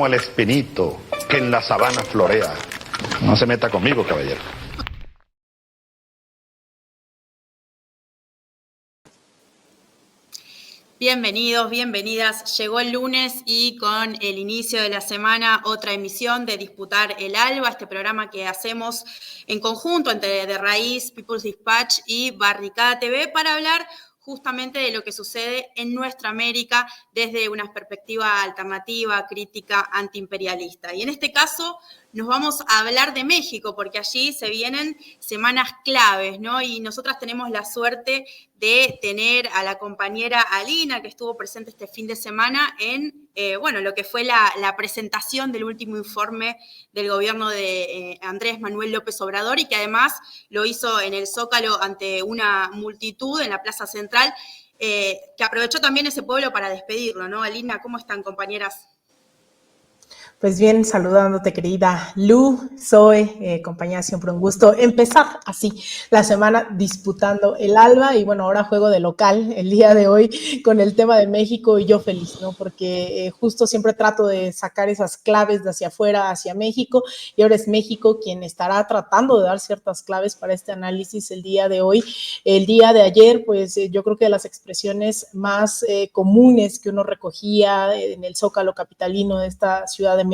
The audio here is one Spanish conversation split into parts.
como el espinito que en la sabana florea. No se meta conmigo, caballero. Bienvenidos, bienvenidas. Llegó el lunes y con el inicio de la semana otra emisión de Disputar el Alba, este programa que hacemos en conjunto entre De Raíz, People's Dispatch y Barricada TV para hablar justamente de lo que sucede en nuestra América desde una perspectiva alternativa, crítica, antiimperialista. Y en este caso nos vamos a hablar de México, porque allí se vienen semanas claves, ¿no? Y nosotras tenemos la suerte de tener a la compañera Alina, que estuvo presente este fin de semana en, lo que fue la presentación del último informe del gobierno de Andrés Manuel López Obrador, y que además lo hizo en el Zócalo ante una multitud en la Plaza Central, que aprovechó también ese pueblo para despedirlo, ¿no? Alina, ¿cómo están, compañeras? Pues bien, saludándote, querida Lu, Zoe, compañía, siempre un gusto empezar así la semana disputando el Alba, y bueno, ahora juego de local el día de hoy con el tema de México, y yo feliz, ¿no? Porque justo siempre trato de sacar esas claves de hacia afuera, hacia México, y ahora es México quien estará tratando de dar ciertas claves para este análisis el día de hoy. El día de ayer, pues yo creo que de las expresiones más comunes que uno recogía en el Zócalo capitalino de esta ciudad de México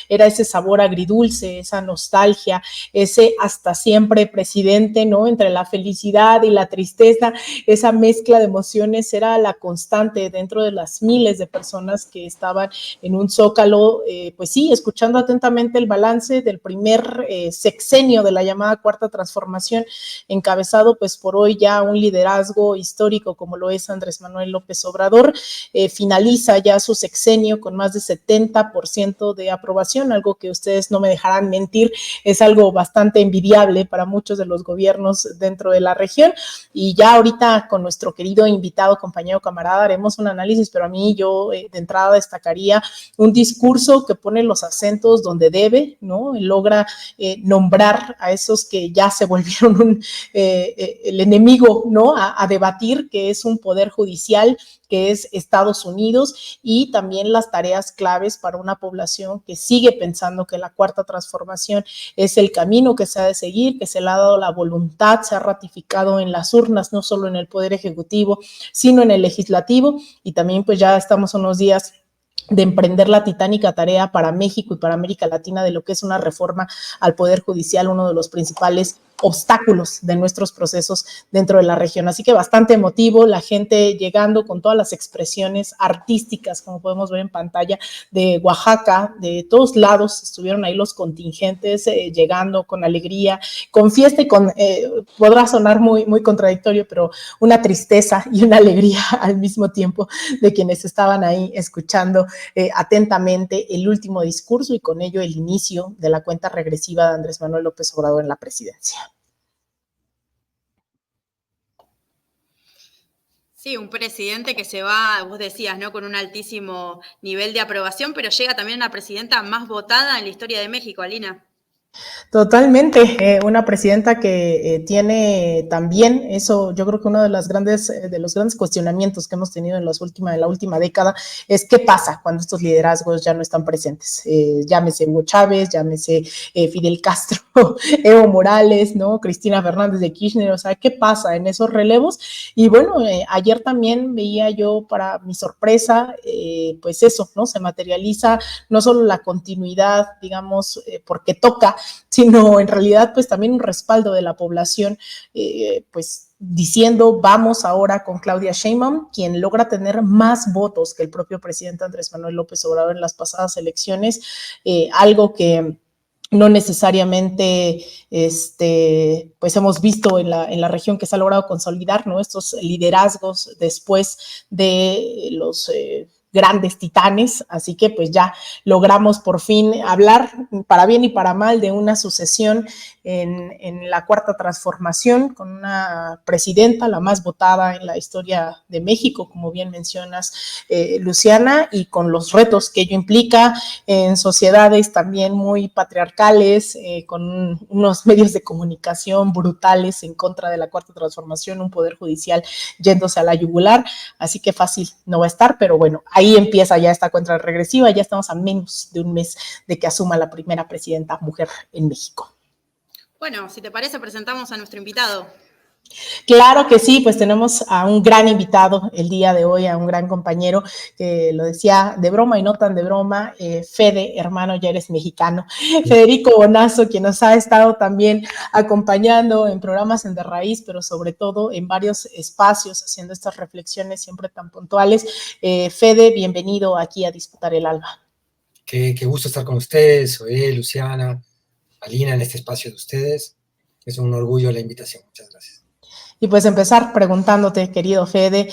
era ese sabor agridulce, esa nostalgia, ese hasta siempre presidente, ¿no? Entre la felicidad y la tristeza, esa mezcla de emociones era la constante dentro de las miles de personas que estaban en un Zócalo, pues sí, escuchando atentamente el balance del primer sexenio de la llamada Cuarta Transformación, encabezado pues por hoy ya un liderazgo histórico como lo es Andrés Manuel López Obrador. Finaliza ya su sexenio con más de 70% de aprobación, algo que ustedes no me dejarán mentir, es algo bastante envidiable para muchos de los gobiernos dentro de la región. Y ya ahorita con nuestro querido invitado, compañero, camarada, haremos un análisis, pero a mí yo de entrada destacaría un discurso que pone los acentos donde debe, ¿no? Logra nombrar a esos que ya se volvieron el enemigo, ¿no? A debatir, que es un poder judicial, que es Estados Unidos, y también las tareas claves para una población que sigue pensando que la Cuarta Transformación es el camino que se ha de seguir, que se le ha dado la voluntad, se ha ratificado en las urnas, no solo en el Poder Ejecutivo, sino en el Legislativo, y también pues ya estamos unos días de emprender la titánica tarea para México y para América Latina de lo que es una reforma al Poder Judicial, uno de los principales obstáculos de nuestros procesos dentro de la región. Así que bastante emotivo, la gente llegando con todas las expresiones artísticas, como podemos ver en pantalla, de Oaxaca, de todos lados estuvieron ahí los contingentes llegando con alegría, con fiesta y con, podrá sonar muy, muy contradictorio, pero una tristeza y una alegría al mismo tiempo de quienes estaban ahí escuchando atentamente el último discurso y con ello el inicio de la cuenta regresiva de Andrés Manuel López Obrador en la presidencia. Sí, un presidente que se va, vos decías, ¿no? Con un altísimo nivel de aprobación, pero llega también la presidenta más votada en la historia de México, Alina. Totalmente, una presidenta que tiene también eso. Yo creo que uno de los grandes cuestionamientos que hemos tenido en la última década es qué pasa cuando estos liderazgos ya no están presentes, llámese Hugo Chávez, llámese Fidel Castro, Evo Morales, ¿no? Cristina Fernández de Kirchner, o sea, qué pasa en esos relevos. Y bueno, ayer también veía yo, para mi sorpresa, pues eso, ¿no? Se materializa no solo la continuidad, digamos, porque toca, sino en realidad pues también un respaldo de la población, pues diciendo vamos ahora con Claudia Sheinbaum, quien logra tener más votos que el propio presidente Andrés Manuel López Obrador en las pasadas elecciones, algo que no necesariamente pues hemos visto en la región, que se ha logrado consolidar, ¿no? Estos liderazgos después de los grandes titanes. Así que pues ya logramos por fin hablar, para bien y para mal, de una sucesión en la Cuarta Transformación, con una presidenta, la más votada en la historia de México, como bien mencionas, Luciana, y con los retos que ello implica en sociedades también muy patriarcales, con unos medios de comunicación brutales en contra de la Cuarta Transformación, un poder judicial yéndose a la yugular, así que fácil no va a estar, pero bueno, ahí empieza ya esta cuenta regresiva, ya estamos a menos de un mes de que asuma la primera presidenta mujer en México. Bueno, si te parece, presentamos a nuestro invitado. Claro que sí, pues tenemos a un gran invitado el día de hoy, a un gran compañero que lo decía de broma y no tan de broma, Fede, hermano, ya eres mexicano. Federico Bonazo, quien nos ha estado también acompañando en programas en De Raíz, pero sobre todo en varios espacios, haciendo estas reflexiones siempre tan puntuales. Fede, bienvenido aquí a Disputar el Alba. Qué gusto estar con ustedes, Zoé, Luciana, Alina, en este espacio de ustedes. Es un orgullo la invitación. Muchas gracias. Y pues empezar preguntándote, querido Fede,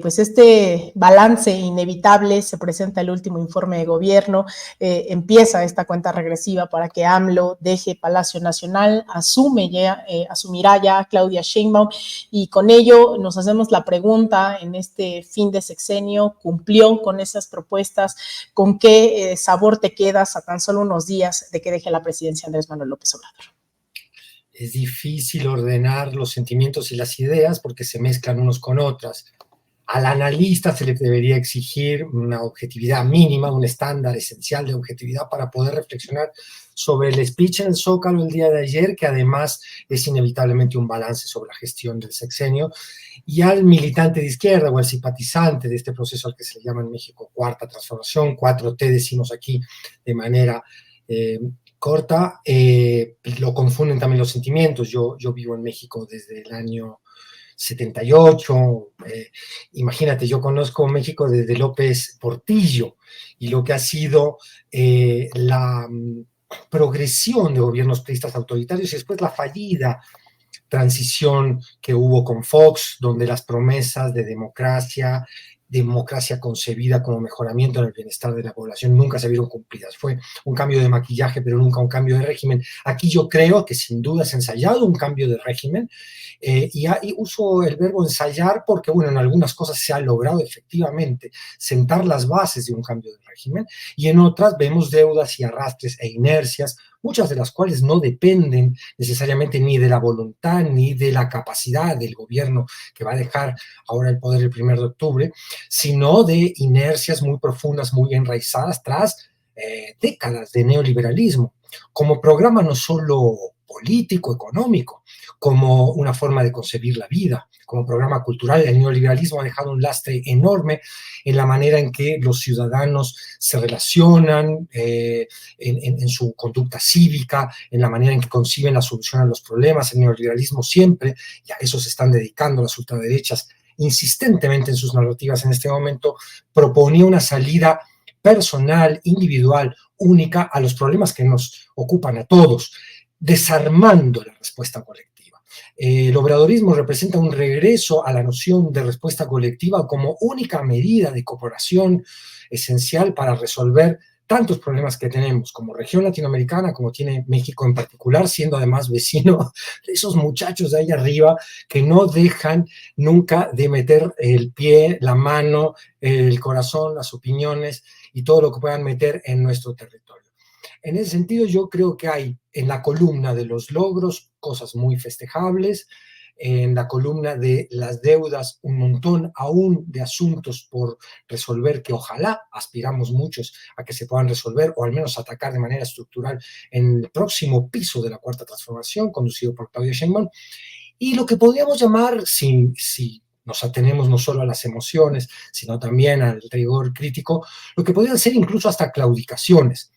pues este balance inevitable, se presenta el último informe de gobierno, empieza esta cuenta regresiva para que AMLO deje Palacio Nacional, asumirá ya Claudia Sheinbaum, y con ello nos hacemos la pregunta en este fin de sexenio, ¿cumplió con esas propuestas? ¿Con qué sabor te quedas a tan solo unos días de que deje la presidencia Andrés Manuel López Obrador? Es difícil ordenar los sentimientos y las ideas porque se mezclan unos con otras. Al analista se le debería exigir una objetividad mínima, un estándar esencial de objetividad para poder reflexionar sobre el speech en el Zócalo el día de ayer, que además es inevitablemente un balance sobre la gestión del sexenio, y al militante de izquierda o al simpatizante de este proceso al que se le llama en México Cuarta Transformación, 4T decimos aquí de manera corta, lo confunden también los sentimientos. Yo vivo en México desde el año 78, imagínate, yo conozco México desde López Portillo y lo que ha sido la progresión de gobiernos priistas autoritarios y después la fallida transición que hubo con Fox, donde las promesas de democracia concebida como mejoramiento en el bienestar de la población nunca se vieron cumplidas. Fue un cambio de maquillaje, pero nunca un cambio de régimen. Aquí yo creo que sin duda se ha ensayado un cambio de régimen, y uso el verbo ensayar porque, bueno, en algunas cosas se ha logrado efectivamente sentar las bases de un cambio de régimen, y en otras vemos deudas y arrastres e inercias, muchas de las cuales no dependen necesariamente ni de la voluntad ni de la capacidad del gobierno que va a dejar ahora el poder el 1 de octubre, sino de inercias muy profundas, muy enraizadas tras décadas de neoliberalismo, como programa no solo político, económico, como una forma de concebir la vida, como programa cultural. El neoliberalismo ha dejado un lastre enorme en la manera en que los ciudadanos se relacionan, en su conducta cívica, en la manera en que conciben la solución a los problemas. El neoliberalismo siempre, y a eso se están dedicando las ultraderechas insistentemente en sus narrativas en este momento, proponía una salida personal, individual, única a los problemas que nos ocupan a todos, desarmando la respuesta colectiva. El obradorismo representa un regreso a la noción de respuesta colectiva como única medida de cooperación esencial para resolver tantos problemas que tenemos como región latinoamericana, como tiene México en particular, siendo además vecino de esos muchachos de ahí arriba que no dejan nunca de meter el pie, la mano, el corazón, las opiniones y todo lo que puedan meter en nuestro territorio. En ese sentido, yo creo que hay en la columna de los logros cosas muy festejables, en la columna de las deudas un montón aún de asuntos por resolver que ojalá aspiramos muchos a que se puedan resolver o al menos atacar de manera estructural en el próximo piso de la Cuarta Transformación conducido por Claudia Sheinbaum, y lo que podríamos llamar, si nos atenemos no solo a las emociones sino también al rigor crítico, lo que podrían ser incluso hasta claudicaciones,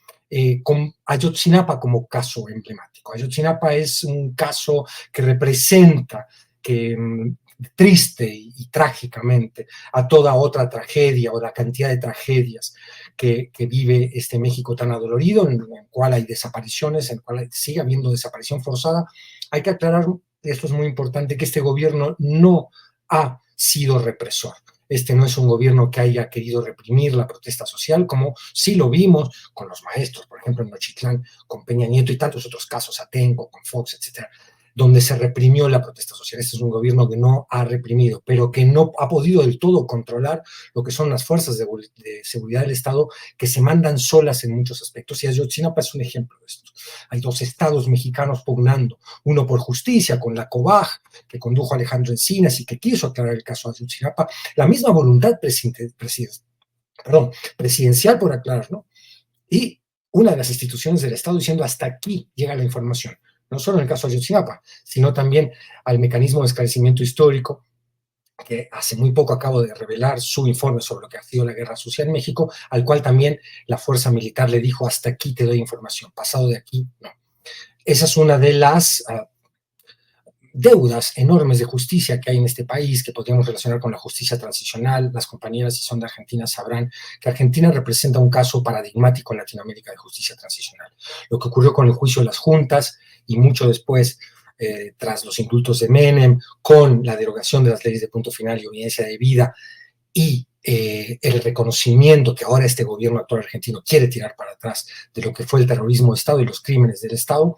con Ayotzinapa como caso emblemático. Ayotzinapa es un caso que representa triste y trágicamente a toda otra tragedia o la cantidad de tragedias que vive este México tan adolorido, en el cual hay desapariciones, en el cual sigue habiendo desaparición forzada. Hay que aclarar, esto es muy importante, que este gobierno no ha sido represor. Este no es un gobierno que haya querido reprimir la protesta social, como sí lo vimos con los maestros, por ejemplo, en Nochitlán, con Peña Nieto y tantos otros casos, Atenco, con Fox, etcétera, donde se reprimió la protesta social. Este es un gobierno que no ha reprimido, pero que no ha podido del todo controlar lo que son las fuerzas de seguridad del Estado, que se mandan solas en muchos aspectos. Y Ayotzinapa es un ejemplo de esto. Hay 2 estados mexicanos pugnando, uno por justicia, con la COBAG, que condujo Alejandro Encinas y que quiso aclarar el caso de Ayotzinapa, la misma voluntad presidencial por aclarar, ¿no? Y una de las instituciones del Estado diciendo hasta aquí llega la información, no solo en el caso de Ayotzinapa, sino también al mecanismo de esclarecimiento histórico, que hace muy poco acabo de revelar su informe sobre lo que ha sido la guerra sucia en México, al cual también la fuerza militar le dijo hasta aquí te doy información, pasado de aquí no. Esa es una de las deudas enormes de justicia que hay en este país, que podríamos relacionar con la justicia transicional. Las compañeras, si son de Argentina, sabrán que Argentina representa un caso paradigmático en Latinoamérica de justicia transicional. Lo que ocurrió con el juicio de las juntas y mucho después, tras los indultos de Menem, con la derogación de las leyes de punto final y obediencia de vida, y el reconocimiento que ahora este gobierno actual argentino quiere tirar para atrás de lo que fue el terrorismo de Estado y los crímenes del Estado,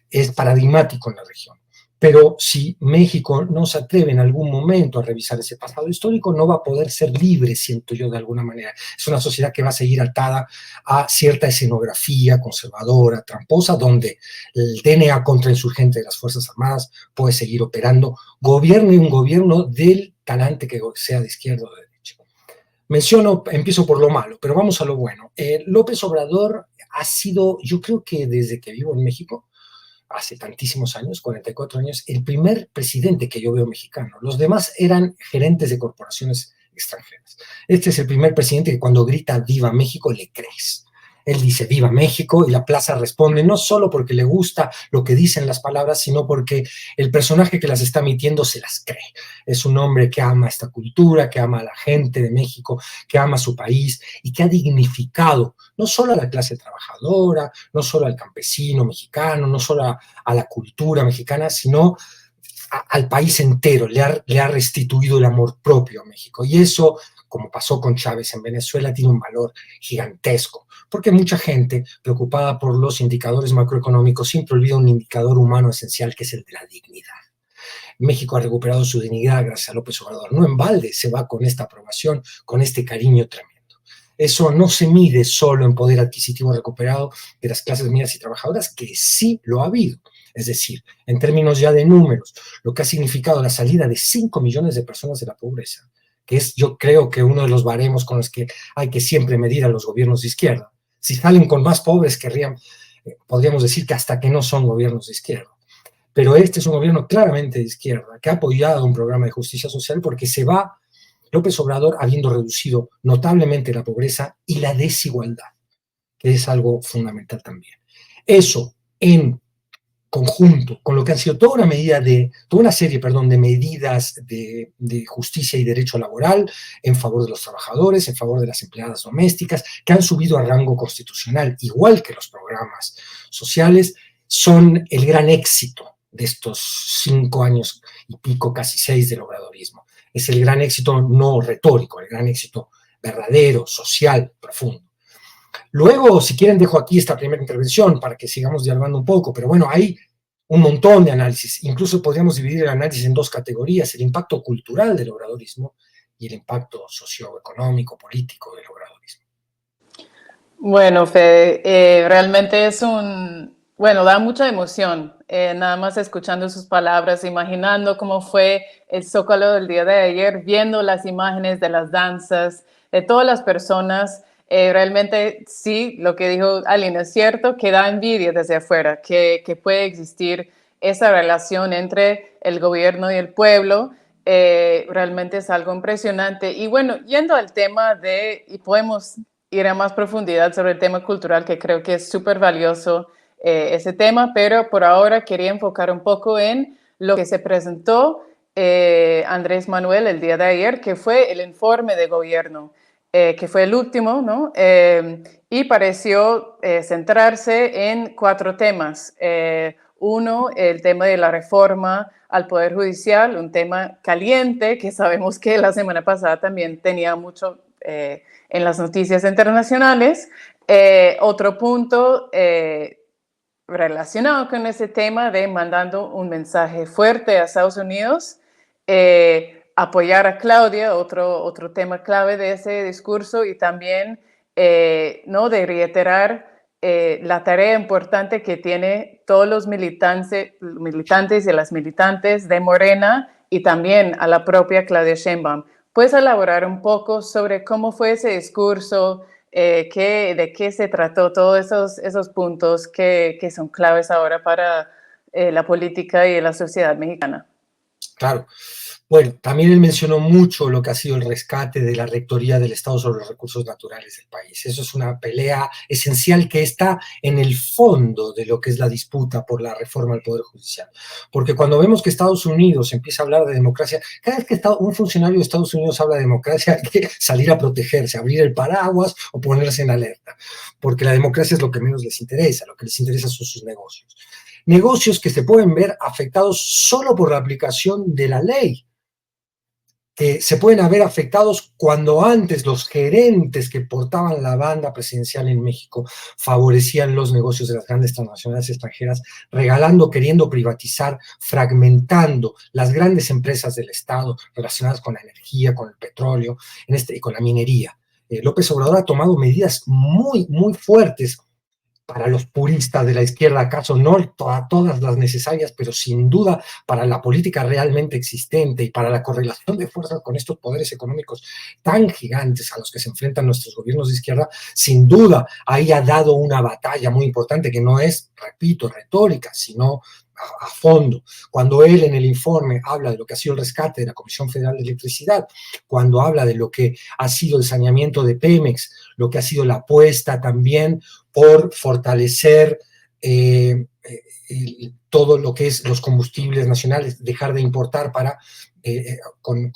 es paradigmático en la región. Pero si México no se atreve en algún momento a revisar ese pasado histórico, no va a poder ser libre, siento yo, de alguna manera. Es una sociedad que va a seguir atada a cierta escenografía conservadora, tramposa, donde el DNA contrainsurgente de las Fuerzas Armadas puede seguir operando, gobierne un gobierno del talante que sea de izquierda o de derecha. Empiezo por lo malo, pero vamos a lo bueno. López Obrador ha sido, yo creo que desde que vivo en México, hace tantísimos años, 44 años, el primer presidente que yo veo mexicano. Los demás eran gerentes de corporaciones extranjeras. Este es el primer presidente que cuando grita Viva México le crees. Él dice Viva México y la plaza responde, no solo porque le gusta lo que dicen las palabras, sino porque el personaje que las está emitiendo se las cree. Es un hombre que ama esta cultura, que ama a la gente de México, que ama a su país y que ha dignificado no solo a la clase trabajadora, no solo al campesino mexicano, no solo a la cultura mexicana, sino al país entero. Le ha restituido el amor propio a México. Y eso, como pasó con Chávez en Venezuela, tiene un valor gigantesco, porque mucha gente preocupada por los indicadores macroeconómicos siempre olvida un indicador humano esencial, que es el de la dignidad. México ha recuperado su dignidad gracias a López Obrador. No en balde se va con esta aprobación, con este cariño tremendo. Eso no se mide solo en poder adquisitivo recuperado de las clases medias y trabajadoras, que sí lo ha habido. Es decir, en términos ya de números, lo que ha significado la salida de 5 millones de personas de la pobreza, que es, yo creo, que uno de los baremos con los que hay que siempre medir a los gobiernos de izquierda. Si salen con más pobres, podríamos decir que hasta que no son gobiernos de izquierda. Pero este es un gobierno claramente de izquierda, que ha apoyado un programa de justicia social, porque se va López Obrador habiendo reducido notablemente la pobreza y la desigualdad, que es algo fundamental también. Eso, en conjunto con lo que han sido toda una serie de medidas de justicia y derecho laboral en favor de los trabajadores, en favor de las empleadas domésticas, que han subido a rango constitucional, igual que los programas sociales, son el gran éxito de estos 5 años y pico, casi 6 del obradorismo. Es el gran éxito no retórico, el gran éxito verdadero, social, profundo. Luego, si quieren, dejo aquí esta primera intervención para que sigamos dialogando un poco, pero bueno, hay un montón de análisis. Incluso podríamos dividir el análisis en 2 categorías: el impacto cultural del obradorismo y el impacto socioeconómico, político del obradorismo. Bueno, Fede, realmente da mucha emoción, nada más escuchando sus palabras, imaginando cómo fue el Zócalo del día de ayer, viendo las imágenes de las danzas, de todas las personas. Realmente sí, lo que dijo Aline es cierto, que da envidia desde afuera, que puede existir esa relación entre el gobierno y el pueblo. Realmente es algo impresionante. Y bueno, yendo al tema y podemos ir a más profundidad sobre el tema cultural, que creo que es súper valioso ese tema, pero por ahora quería enfocar un poco en lo que se presentó Andrés Manuel el día de ayer, que fue el informe de gobierno, que fue el último, ¿no? Y pareció centrarse en 4 temas. Uno, el tema de la reforma al Poder Judicial, un tema caliente que sabemos que la semana pasada también tenía mucho en las noticias internacionales. Otro punto relacionado con ese tema de mandando un mensaje fuerte a Estados Unidos, apoyar a Claudia, otro tema clave de ese discurso, y también ¿no? de reiterar la tarea importante que tiene todos los militantes y las militantes de Morena, y también a la propia Claudia Sheinbaum. ¿Puedes elaborar un poco sobre cómo fue ese discurso, de qué se trató, todos esos puntos que son claves ahora para la política y la sociedad mexicana? Claro. Bueno, también él mencionó mucho lo que ha sido el rescate de la rectoría del Estado sobre los recursos naturales del país. Eso es una pelea esencial que está en el fondo de lo que es la disputa por la reforma del Poder Judicial. Porque cuando vemos que Estados Unidos empieza a hablar de democracia, cada vez que un funcionario de Estados Unidos habla de democracia, hay que salir a protegerse, abrir el paraguas o ponerse en alerta. Porque la democracia es lo que menos les interesa, lo que les interesa son sus negocios. Negocios que se pueden ver afectados solo por la aplicación de la ley, que se pueden haber afectados cuando antes los gerentes que portaban la banda presidencial en México favorecían los negocios de las grandes transnacionales extranjeras, regalando, queriendo privatizar, fragmentando las grandes empresas del Estado relacionadas con la energía, con el petróleo y con la minería. López Obrador ha tomado medidas muy, muy fuertes para los puristas de la izquierda, acaso no todas las necesarias, pero sin duda para la política realmente existente y para la correlación de fuerzas con estos poderes económicos tan gigantes a los que se enfrentan nuestros gobiernos de izquierda, sin duda ahí ha dado una batalla muy importante que no es, repito, retórica, sino a fondo. Cuando él en el informe habla de lo que ha sido el rescate de la Comisión Federal de Electricidad, cuando habla de lo que ha sido el saneamiento de Pemex, lo que ha sido la apuesta también por fortalecer todo lo que es los combustibles nacionales, dejar de importar para con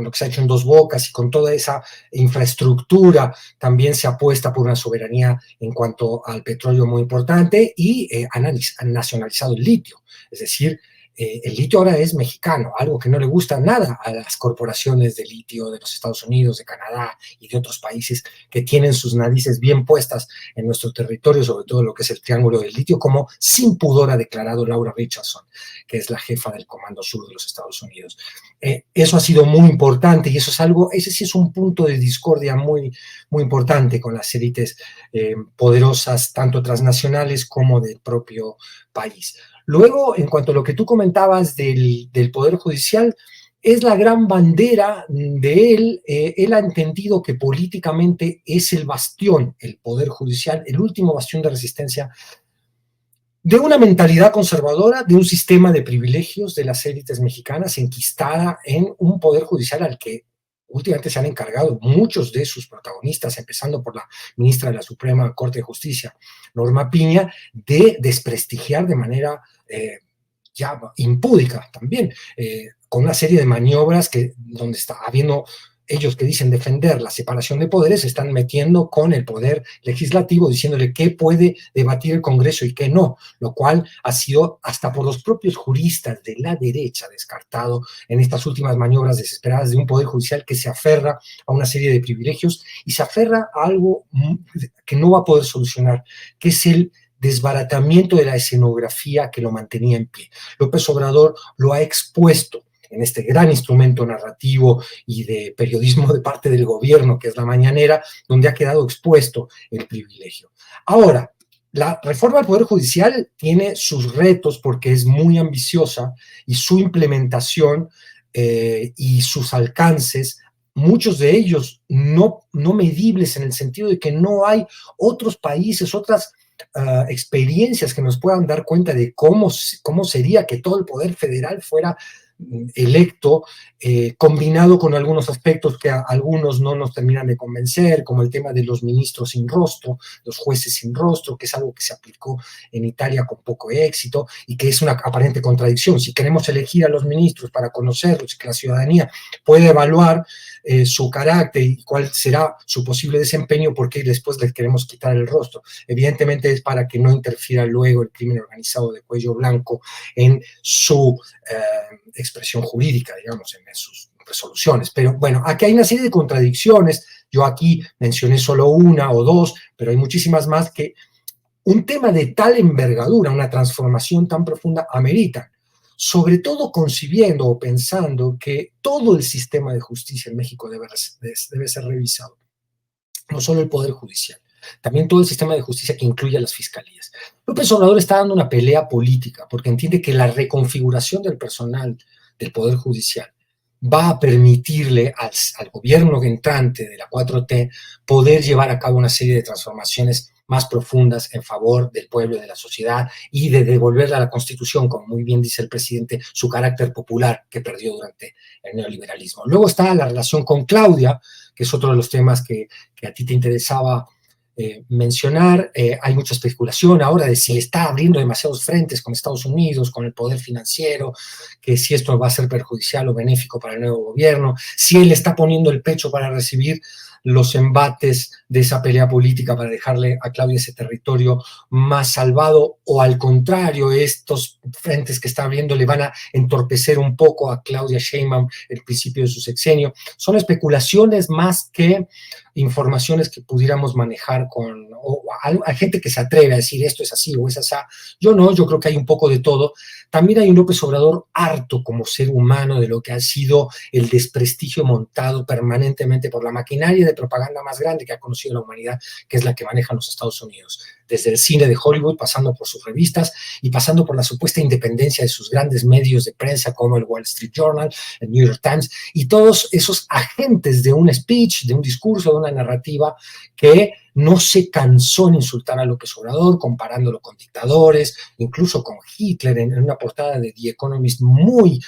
lo que se ha hecho en Dos Bocas y con toda esa infraestructura, también se apuesta por una soberanía en cuanto al petróleo muy importante, y han nacionalizado el litio, es decir, el litio ahora es mexicano, algo que no le gusta nada a las corporaciones de litio de los Estados Unidos, de Canadá y de otros países que tienen sus narices bien puestas en nuestro territorio, sobre todo lo que es el Triángulo del Litio, como sin pudor ha declarado Laura Richardson, que es la jefa del Comando Sur de los Estados Unidos. Eso ha sido muy importante, y eso es algo, ese sí es un punto de discordia muy, muy importante con las élites poderosas, tanto transnacionales como del propio país. Luego, en cuanto a lo que tú comentabas del Poder Judicial, es la gran bandera de él. Él ha entendido que políticamente es el bastión, el Poder Judicial, el último bastión de resistencia de una mentalidad conservadora, de un sistema de privilegios de las élites mexicanas, enquistada en un Poder Judicial al que últimamente se han encargado muchos de sus protagonistas, empezando por la ministra de la Suprema Corte de Justicia, Norma Piña, de desprestigiar de manera ya impúdica también, con una serie de maniobras donde está habiendo ellos que dicen defender la separación de poderes, se están metiendo con el poder legislativo, diciéndole qué puede debatir el Congreso y qué no, lo cual ha sido hasta por los propios juristas de la derecha descartado en estas últimas maniobras desesperadas de un Poder Judicial que se aferra a una serie de privilegios y se aferra a algo que no va a poder solucionar, que es el desbaratamiento de la escenografía que lo mantenía en pie. López Obrador lo ha expuesto en este gran instrumento narrativo y de periodismo de parte del gobierno, que es la mañanera, donde ha quedado expuesto el privilegio. Ahora, la reforma del Poder Judicial tiene sus retos porque es muy ambiciosa, y su implementación y sus alcances, muchos de ellos no medibles, en el sentido de que no hay otros países, otras experiencias que nos puedan dar cuenta de cómo sería que todo el poder federal fuera electo, combinado con algunos aspectos que a algunos no nos terminan de convencer, como el tema de los ministros sin rostro, los jueces sin rostro, que es algo que se aplicó en Italia con poco éxito y que es una aparente contradicción. Si queremos elegir a los ministros para conocerlos y que la ciudadanía pueda evaluar su carácter y cuál será su posible desempeño, ¿por qué después les queremos quitar el rostro? Evidentemente es para que no interfiera luego el crimen organizado de cuello blanco en su expresión jurídica, digamos, en sus resoluciones. Pero bueno, aquí hay una serie de contradicciones. Yo aquí mencioné solo una o dos, pero hay muchísimas más que un tema de tal envergadura, una transformación tan profunda, amerita, sobre todo concibiendo o pensando que todo el sistema de justicia en México debe ser revisado. No solo el Poder Judicial, también todo el sistema de justicia que incluye a las fiscalías. López Obrador está dando una pelea política porque entiende que la reconfiguración del personal del Poder Judicial va a permitirle al gobierno entrante de la 4T poder llevar a cabo una serie de transformaciones más profundas en favor del pueblo y de la sociedad y de devolverle a la Constitución, como muy bien dice el presidente, su carácter popular que perdió durante el neoliberalismo. Luego está la relación con Claudia, que es otro de los temas que a ti te interesaba mencionar. Hay mucha especulación ahora de si le está abriendo demasiados frentes con Estados Unidos, con el poder financiero, que si esto va a ser perjudicial o benéfico para el nuevo gobierno, si él está poniendo el pecho para recibir los embates de esa pelea política para dejarle a Claudia ese territorio más salvado, o al contrario, estos frentes que está abriendo le van a entorpecer un poco a Claudia Sheinbaum el principio de su sexenio. Son especulaciones más que informaciones que pudiéramos manejar hay gente que se atreve a decir esto es así o es así. Yo no, yo creo que hay un poco de todo. También hay un López Obrador harto como ser humano de lo que ha sido el desprestigio montado permanentemente por la maquinaria de propaganda más grande que ha conocido la humanidad, que es la que manejan los Estados Unidos. Desde el cine de Hollywood, pasando por sus revistas y pasando por la supuesta independencia de sus grandes medios de prensa como el Wall Street Journal, el New York Times, y todos esos agentes de un speech, de un discurso, de una narrativa que no se cansó en insultar a López Obrador, comparándolo con dictadores, incluso con Hitler, en una portada de The Economist muy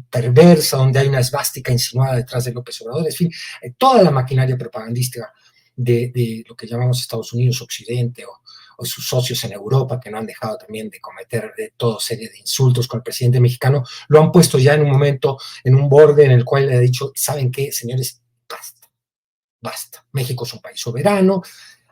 perversa, donde hay una esvástica insinuada detrás de López Obrador. En fin, toda la maquinaria propagandística de lo que llamamos Estados Unidos, Occidente, o sus socios en Europa, que no han dejado también de cometer toda serie de insultos con el presidente mexicano, lo han puesto ya en un momento, en un borde en el cual le ha dicho, ¿saben qué, señores? Basta. México es un país soberano.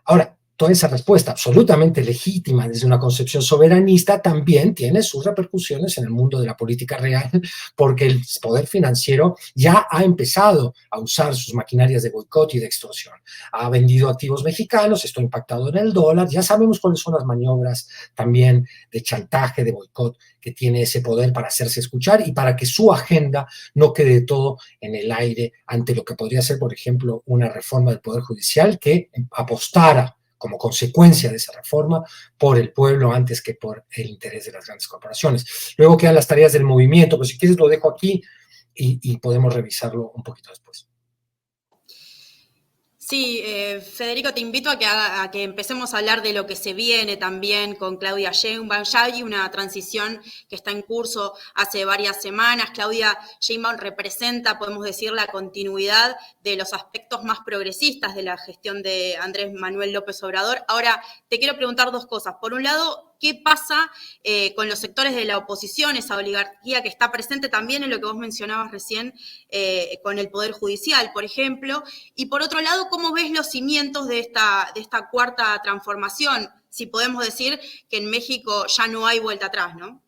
Ahora, toda esa respuesta absolutamente legítima desde una concepción soberanista también tiene sus repercusiones en el mundo de la política real, porque el poder financiero ya ha empezado a usar sus maquinarias de boicot y de extorsión. Ha vendido activos mexicanos, esto ha impactado en el dólar, ya sabemos cuáles son las maniobras también de chantaje, de boicot, que tiene ese poder para hacerse escuchar y para que su agenda no quede todo en el aire ante lo que podría ser, por ejemplo, una reforma del Poder Judicial que apostara como consecuencia de esa reforma por el pueblo antes que por el interés de las grandes corporaciones. Luego quedan las tareas del movimiento, pero si quieres lo dejo aquí y podemos revisarlo un poquito después. Sí, Federico, te invito a que empecemos a hablar de lo que se viene también con Claudia Sheinbaum. Ya hay una transición que está en curso hace varias semanas. Claudia Sheinbaum representa, podemos decir, la continuidad de los aspectos más progresistas de la gestión de Andrés Manuel López Obrador. Ahora, te quiero preguntar dos cosas. Por un lado, ¿qué pasa con los sectores de la oposición, esa oligarquía que está presente también en lo que vos mencionabas recién con el Poder Judicial, por ejemplo? Y por otro lado, ¿cómo ves los cimientos de esta cuarta transformación? Si podemos decir que en México ya no hay vuelta atrás, ¿no?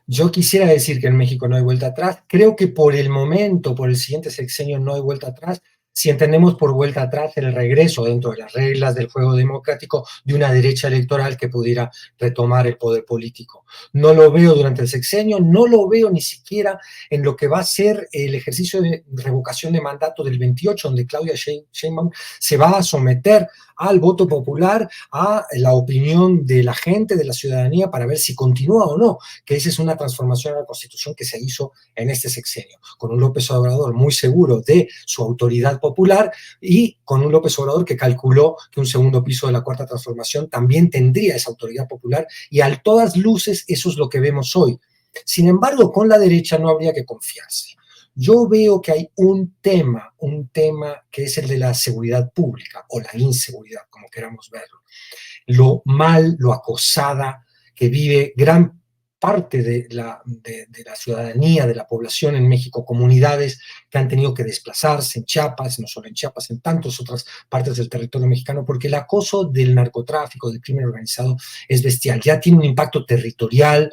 Yo quisiera decir que en México no hay vuelta atrás. Creo que por el momento, por el siguiente sexenio, no hay vuelta atrás. Si entendemos por vuelta atrás el regreso dentro de las reglas del juego democrático de una derecha electoral que pudiera retomar el poder político. No lo veo durante el sexenio, no lo veo ni siquiera en lo que va a ser el ejercicio de revocación de mandato del 28, donde Claudia Sheinbaum se va a someter al voto popular, a la opinión de la gente, de la ciudadanía, para ver si continúa o no, que esa es una transformación a la Constitución que se hizo en este sexenio, con un López Obrador muy seguro de su autoridad popular y con un López Obrador que calculó que un segundo piso de la cuarta transformación también tendría esa autoridad popular, y a todas luces eso es lo que vemos hoy. Sin embargo, con la derecha no habría que confiarse. Yo veo que hay un tema que es el de la seguridad pública o la inseguridad, como queramos verlo. Lo acosada que vive gran parte de la ciudadanía, de la población en México, comunidades que han tenido que desplazarse en Chiapas, no solo en Chiapas, en tantas otras partes del territorio mexicano, porque el acoso del narcotráfico, del crimen organizado, es bestial. Ya tiene un impacto territorial,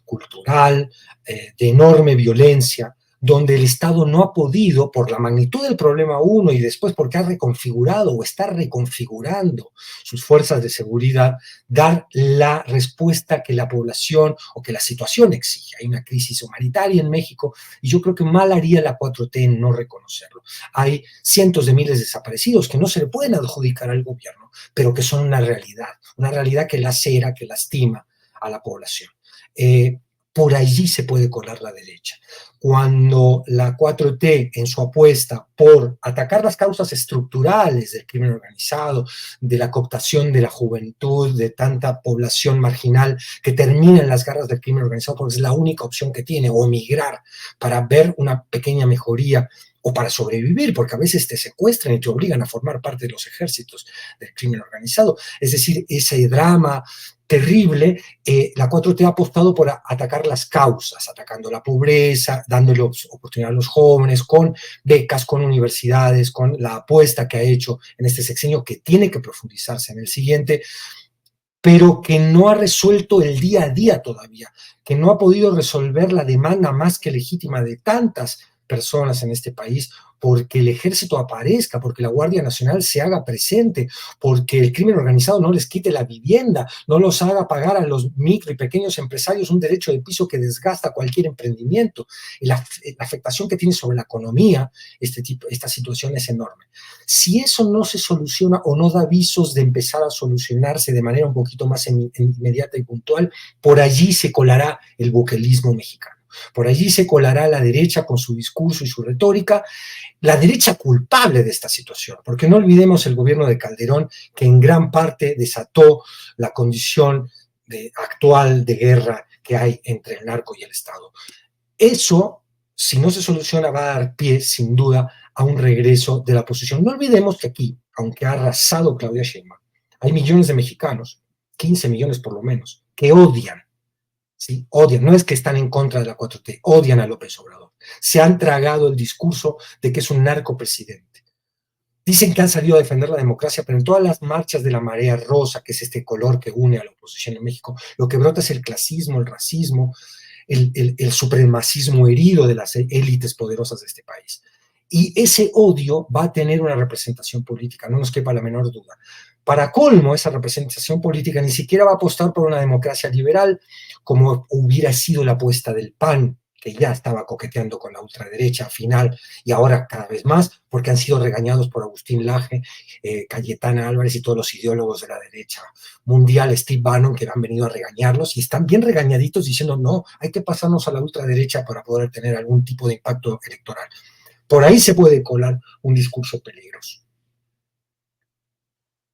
cultural, de enorme violencia, donde el Estado no ha podido, por la magnitud del problema uno y después porque ha reconfigurado o está reconfigurando sus fuerzas de seguridad, dar la respuesta que la población o que la situación exige. Hay una crisis humanitaria en México y yo creo que mal haría la 4T en no reconocerlo. Hay cientos de miles de desaparecidos que no se le pueden adjudicar al gobierno, pero que son una realidad que lacera, que lastima a la población. Por allí se puede colar la derecha. Cuando la 4T, en su apuesta por atacar las causas estructurales del crimen organizado, de la cooptación de la juventud, de tanta población marginal que termina en las garras del crimen organizado porque es la única opción que tiene, o emigrar para ver una pequeña mejoría o para sobrevivir, porque a veces te secuestran y te obligan a formar parte de los ejércitos del crimen organizado. Es decir, ese drama terrible, la 4T ha apostado por atacar las causas, atacando la pobreza, dándole oportunidad a los jóvenes, con becas, con universidades, con la apuesta que ha hecho en este sexenio, que tiene que profundizarse en el siguiente, pero que no ha resuelto el día a día todavía, que no ha podido resolver la demanda más que legítima de tantas personas en este país, porque el ejército aparezca, porque la Guardia Nacional se haga presente, porque el crimen organizado no les quite la vivienda, no los haga pagar a los micro y pequeños empresarios un derecho de piso que desgasta cualquier emprendimiento. Y la afectación que tiene sobre la economía esta situación es enorme. Si eso no se soluciona o no da avisos de empezar a solucionarse de manera un poquito más inmediata y puntual, por allí se colará el buquelismo mexicano. Por allí se colará la derecha con su discurso y su retórica, la derecha culpable de esta situación, porque no olvidemos el gobierno de Calderón, que en gran parte desató la condición actual de guerra que hay entre el narco y el Estado. Eso, si no se soluciona, va a dar pie, sin duda, a un regreso de la oposición. No olvidemos que aquí, aunque ha arrasado Claudia Sheinbaum, hay millones de mexicanos, 15 millones por lo menos, que odian. ¿Sí? Odian, no es que están en contra de la 4T, odian a López Obrador. Se han tragado el discurso de que es un narcopresidente. Dicen que han salido a defender la democracia, pero en todas las marchas de la marea rosa, que es este color que une a la oposición en México, lo que brota es el clasismo, el racismo, el supremacismo herido de las élites poderosas de este país. Y ese odio va a tener una representación política, no nos quepa la menor duda. Para colmo, esa representación política ni siquiera va a apostar por una democracia liberal, como hubiera sido la apuesta del PAN, que ya estaba coqueteando con la ultraderecha final y ahora cada vez más, porque han sido regañados por Agustín Laje, Cayetana Álvarez y todos los ideólogos de la derecha mundial, Steve Bannon, que han venido a regañarlos y están bien regañaditos diciendo no, hay que pasarnos a la ultraderecha para poder tener algún tipo de impacto electoral. Por ahí se puede colar un discurso peligroso.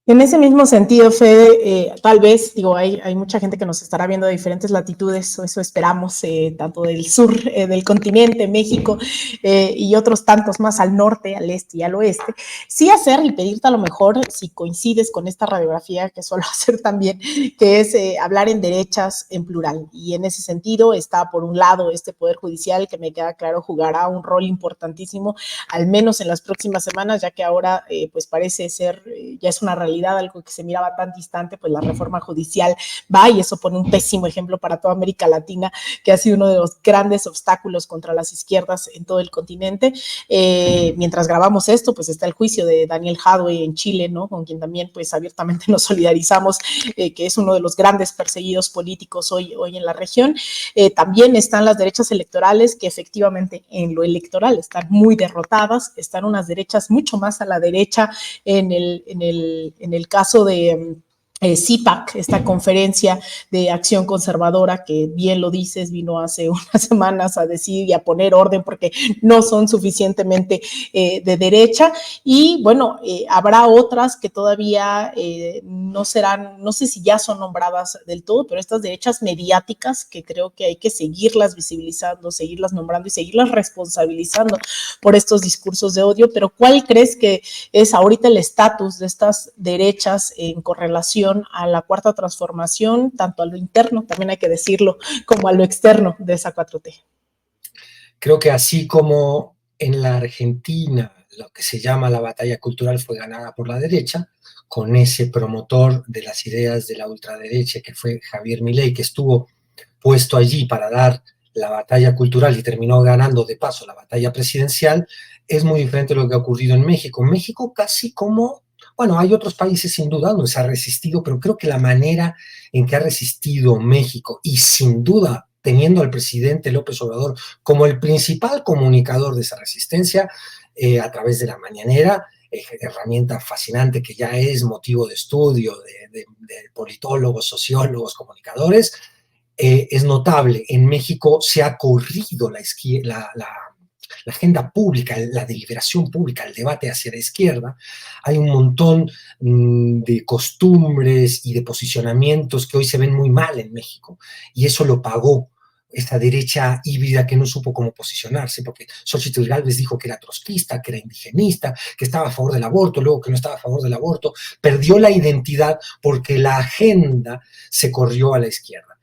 En ese mismo sentido, Fede, tal vez, hay mucha gente que nos estará viendo de diferentes latitudes, eso esperamos, tanto del sur del continente, México, y otros tantos más al norte, al este y al oeste. Sí hacer y pedirte a lo mejor, si coincides con esta radiografía que suelo hacer también, que es hablar en derechas en plural. Y en ese sentido está, por un lado, este Poder Judicial, que me queda claro jugará un rol importantísimo, al menos en las próximas semanas, ya que ahora pues parece ser, ya es una realidad, algo que se miraba tan distante, pues la reforma judicial va, y eso pone un pésimo ejemplo para toda América Latina, que ha sido uno de los grandes obstáculos contra las izquierdas en todo el continente. Mientras grabamos esto, pues está el juicio de Daniel Jadwe en Chile, ¿no? Con quien también pues abiertamente nos solidarizamos, que es uno de los grandes perseguidos políticos hoy en la región. También están las derechas electorales, que efectivamente en lo electoral están muy derrotadas, están unas derechas mucho más a la derecha en el caso de CIPAC, esta conferencia de acción conservadora que bien lo dices, vino hace unas semanas a decir y a poner orden porque no son suficientemente de derecha, y bueno, habrá otras que todavía no serán, no sé si ya son nombradas del todo, pero estas derechas mediáticas que creo que hay que seguirlas visibilizando, seguirlas nombrando y seguirlas responsabilizando por estos discursos de odio. Pero ¿cuál crees que es ahorita el estatus de estas derechas en correlación a la cuarta transformación, tanto a lo interno, también hay que decirlo, como a lo externo de esa 4T? Creo que así como en la Argentina lo que se llama la batalla cultural fue ganada por la derecha, con ese promotor de las ideas de la ultraderecha que fue Javier Milei, que estuvo puesto allí para dar la batalla cultural y terminó ganando de paso la batalla presidencial, es muy diferente a lo que ha ocurrido en México. En México casi como, bueno, hay otros países sin duda donde se ha resistido, pero creo que la manera en que ha resistido México, y sin duda teniendo al presidente López Obrador como el principal comunicador de esa resistencia, a través de la mañanera, herramienta fascinante que ya es motivo de estudio de politólogos, sociólogos, comunicadores, es notable. En México se ha corrido la agenda pública, la deliberación pública, el debate hacia la izquierda. Hay un montón de costumbres y de posicionamientos que hoy se ven muy mal en México, y eso lo pagó esta derecha híbrida que no supo cómo posicionarse, porque Xochitl Gálvez dijo que era trotskista, que era indigenista, que estaba a favor del aborto, luego que no estaba a favor del aborto, perdió la identidad porque la agenda se corrió a la izquierda.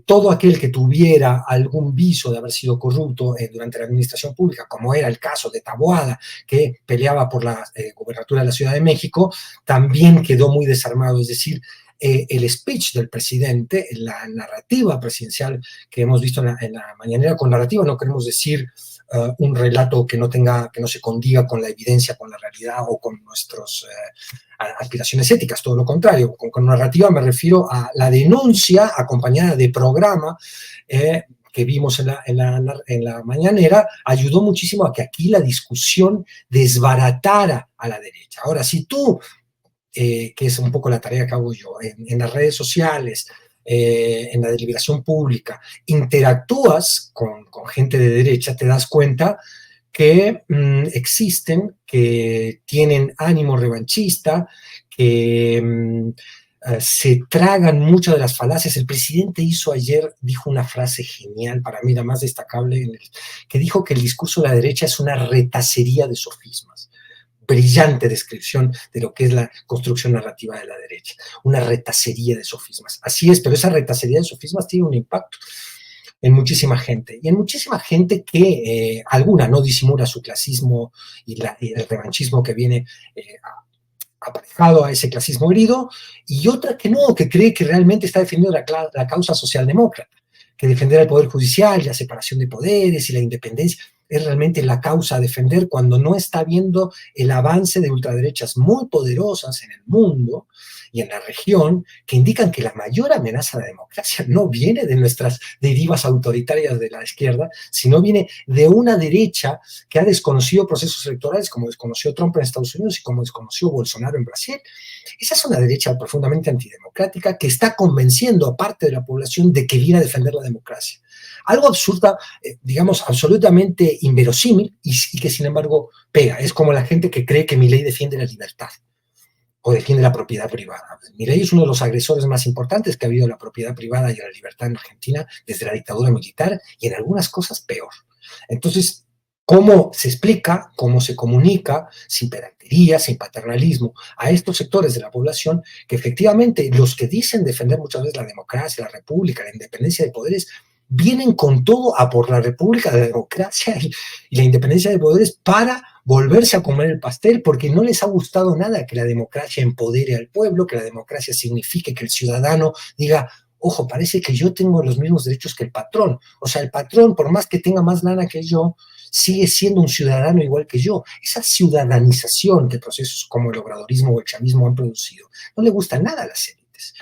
Todo aquel que tuviera algún viso de haber sido corrupto durante la administración pública, como era el caso de Taboada, que peleaba por la gobernatura de la Ciudad de México, también quedó muy desarmado. Es decir, el speech del presidente, la narrativa presidencial que hemos visto en la mañanera, con narrativa no queremos decir un relato que no se condiga con la evidencia, con la realidad o con nuestras aspiraciones éticas, todo lo contrario. Con narrativa me refiero a la denuncia acompañada de programa que vimos en la mañanera, ayudó muchísimo a que aquí la discusión desbaratara a la derecha. Ahora, si tú, que es un poco la tarea que hago yo, en las redes sociales, en la deliberación pública, interactúas con gente de derecha, te das cuenta que existen, que tienen ánimo revanchista, que se tragan muchas de las falacias. El presidente dijo una frase genial, para mí la más destacable, que dijo que el discurso de la derecha es una retacería de sofismas. Brillante descripción de lo que es la construcción narrativa de la derecha, una retacería de sofismas. Así es, pero esa retacería de sofismas tiene un impacto en muchísima gente, y en muchísima gente que alguna no disimula su clasismo y el revanchismo que viene aparejado a ese clasismo herido, y otra que no, que cree que realmente está defendiendo la causa socialdemócrata, que defender el poder judicial, la separación de poderes y la independencia es realmente la causa a defender, cuando no está viendo el avance de ultraderechas muy poderosas en el mundo y en la región, que indican que la mayor amenaza a la democracia no viene de nuestras derivas autoritarias de la izquierda, sino viene de una derecha que ha desconocido procesos electorales como desconoció Trump en Estados Unidos y como desconoció Bolsonaro en Brasil. Esa es una derecha profundamente antidemocrática que está convenciendo a parte de la población de que viene a defender la democracia. Algo absurdo, digamos, absolutamente inverosímil y que sin embargo pega. Es como la gente que cree que Milei defiende la libertad o defiende la propiedad privada. Milei es uno de los agresores más importantes que ha habido a la propiedad privada y a la libertad en Argentina desde la dictadura militar, y en algunas cosas peor. Entonces, ¿cómo se explica, cómo se comunica, sin pedantería, sin paternalismo, a estos sectores de la población que efectivamente los que dicen defender muchas veces la democracia, la república, la independencia de poderes, vienen con todo a por la república, la democracia y la independencia de poderes para volverse a comer el pastel, porque no les ha gustado nada que la democracia empodere al pueblo, que la democracia signifique que el ciudadano diga: ojo, parece que yo tengo los mismos derechos que el patrón. O sea, el patrón, por más que tenga más lana que yo, sigue siendo un ciudadano igual que yo. Esa ciudadanización que procesos como el obradorismo o el chavismo han producido no le gusta nada a las élites.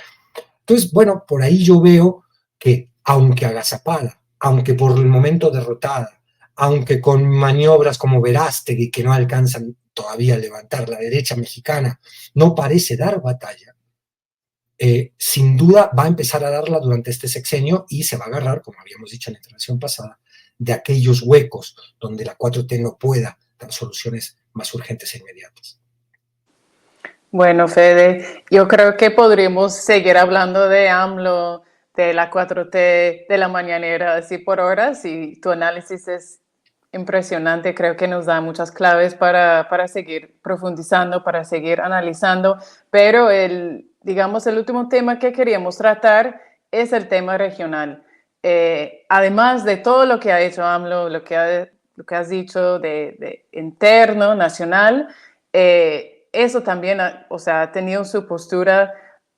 Entonces, bueno, por ahí yo veo que, aunque agazapada, aunque por el momento derrotada, aunque con maniobras como Verástegui que no alcanzan todavía a levantar, la derecha mexicana no parece dar batalla, sin duda va a empezar a darla durante este sexenio y se va a agarrar, como habíamos dicho en la intervención pasada, de aquellos huecos donde la 4T no pueda dar soluciones más urgentes e inmediatas. Bueno, Fede, yo creo que podríamos seguir hablando de AMLO, de la 4T, de la mañanera, así por horas, y tu análisis es impresionante. Creo que nos da muchas claves para seguir profundizando, para seguir analizando, pero digamos, el último tema que queríamos tratar es el tema regional. Además de todo lo que ha hecho AMLO, lo que has dicho de interno, nacional, eso también ha tenido su postura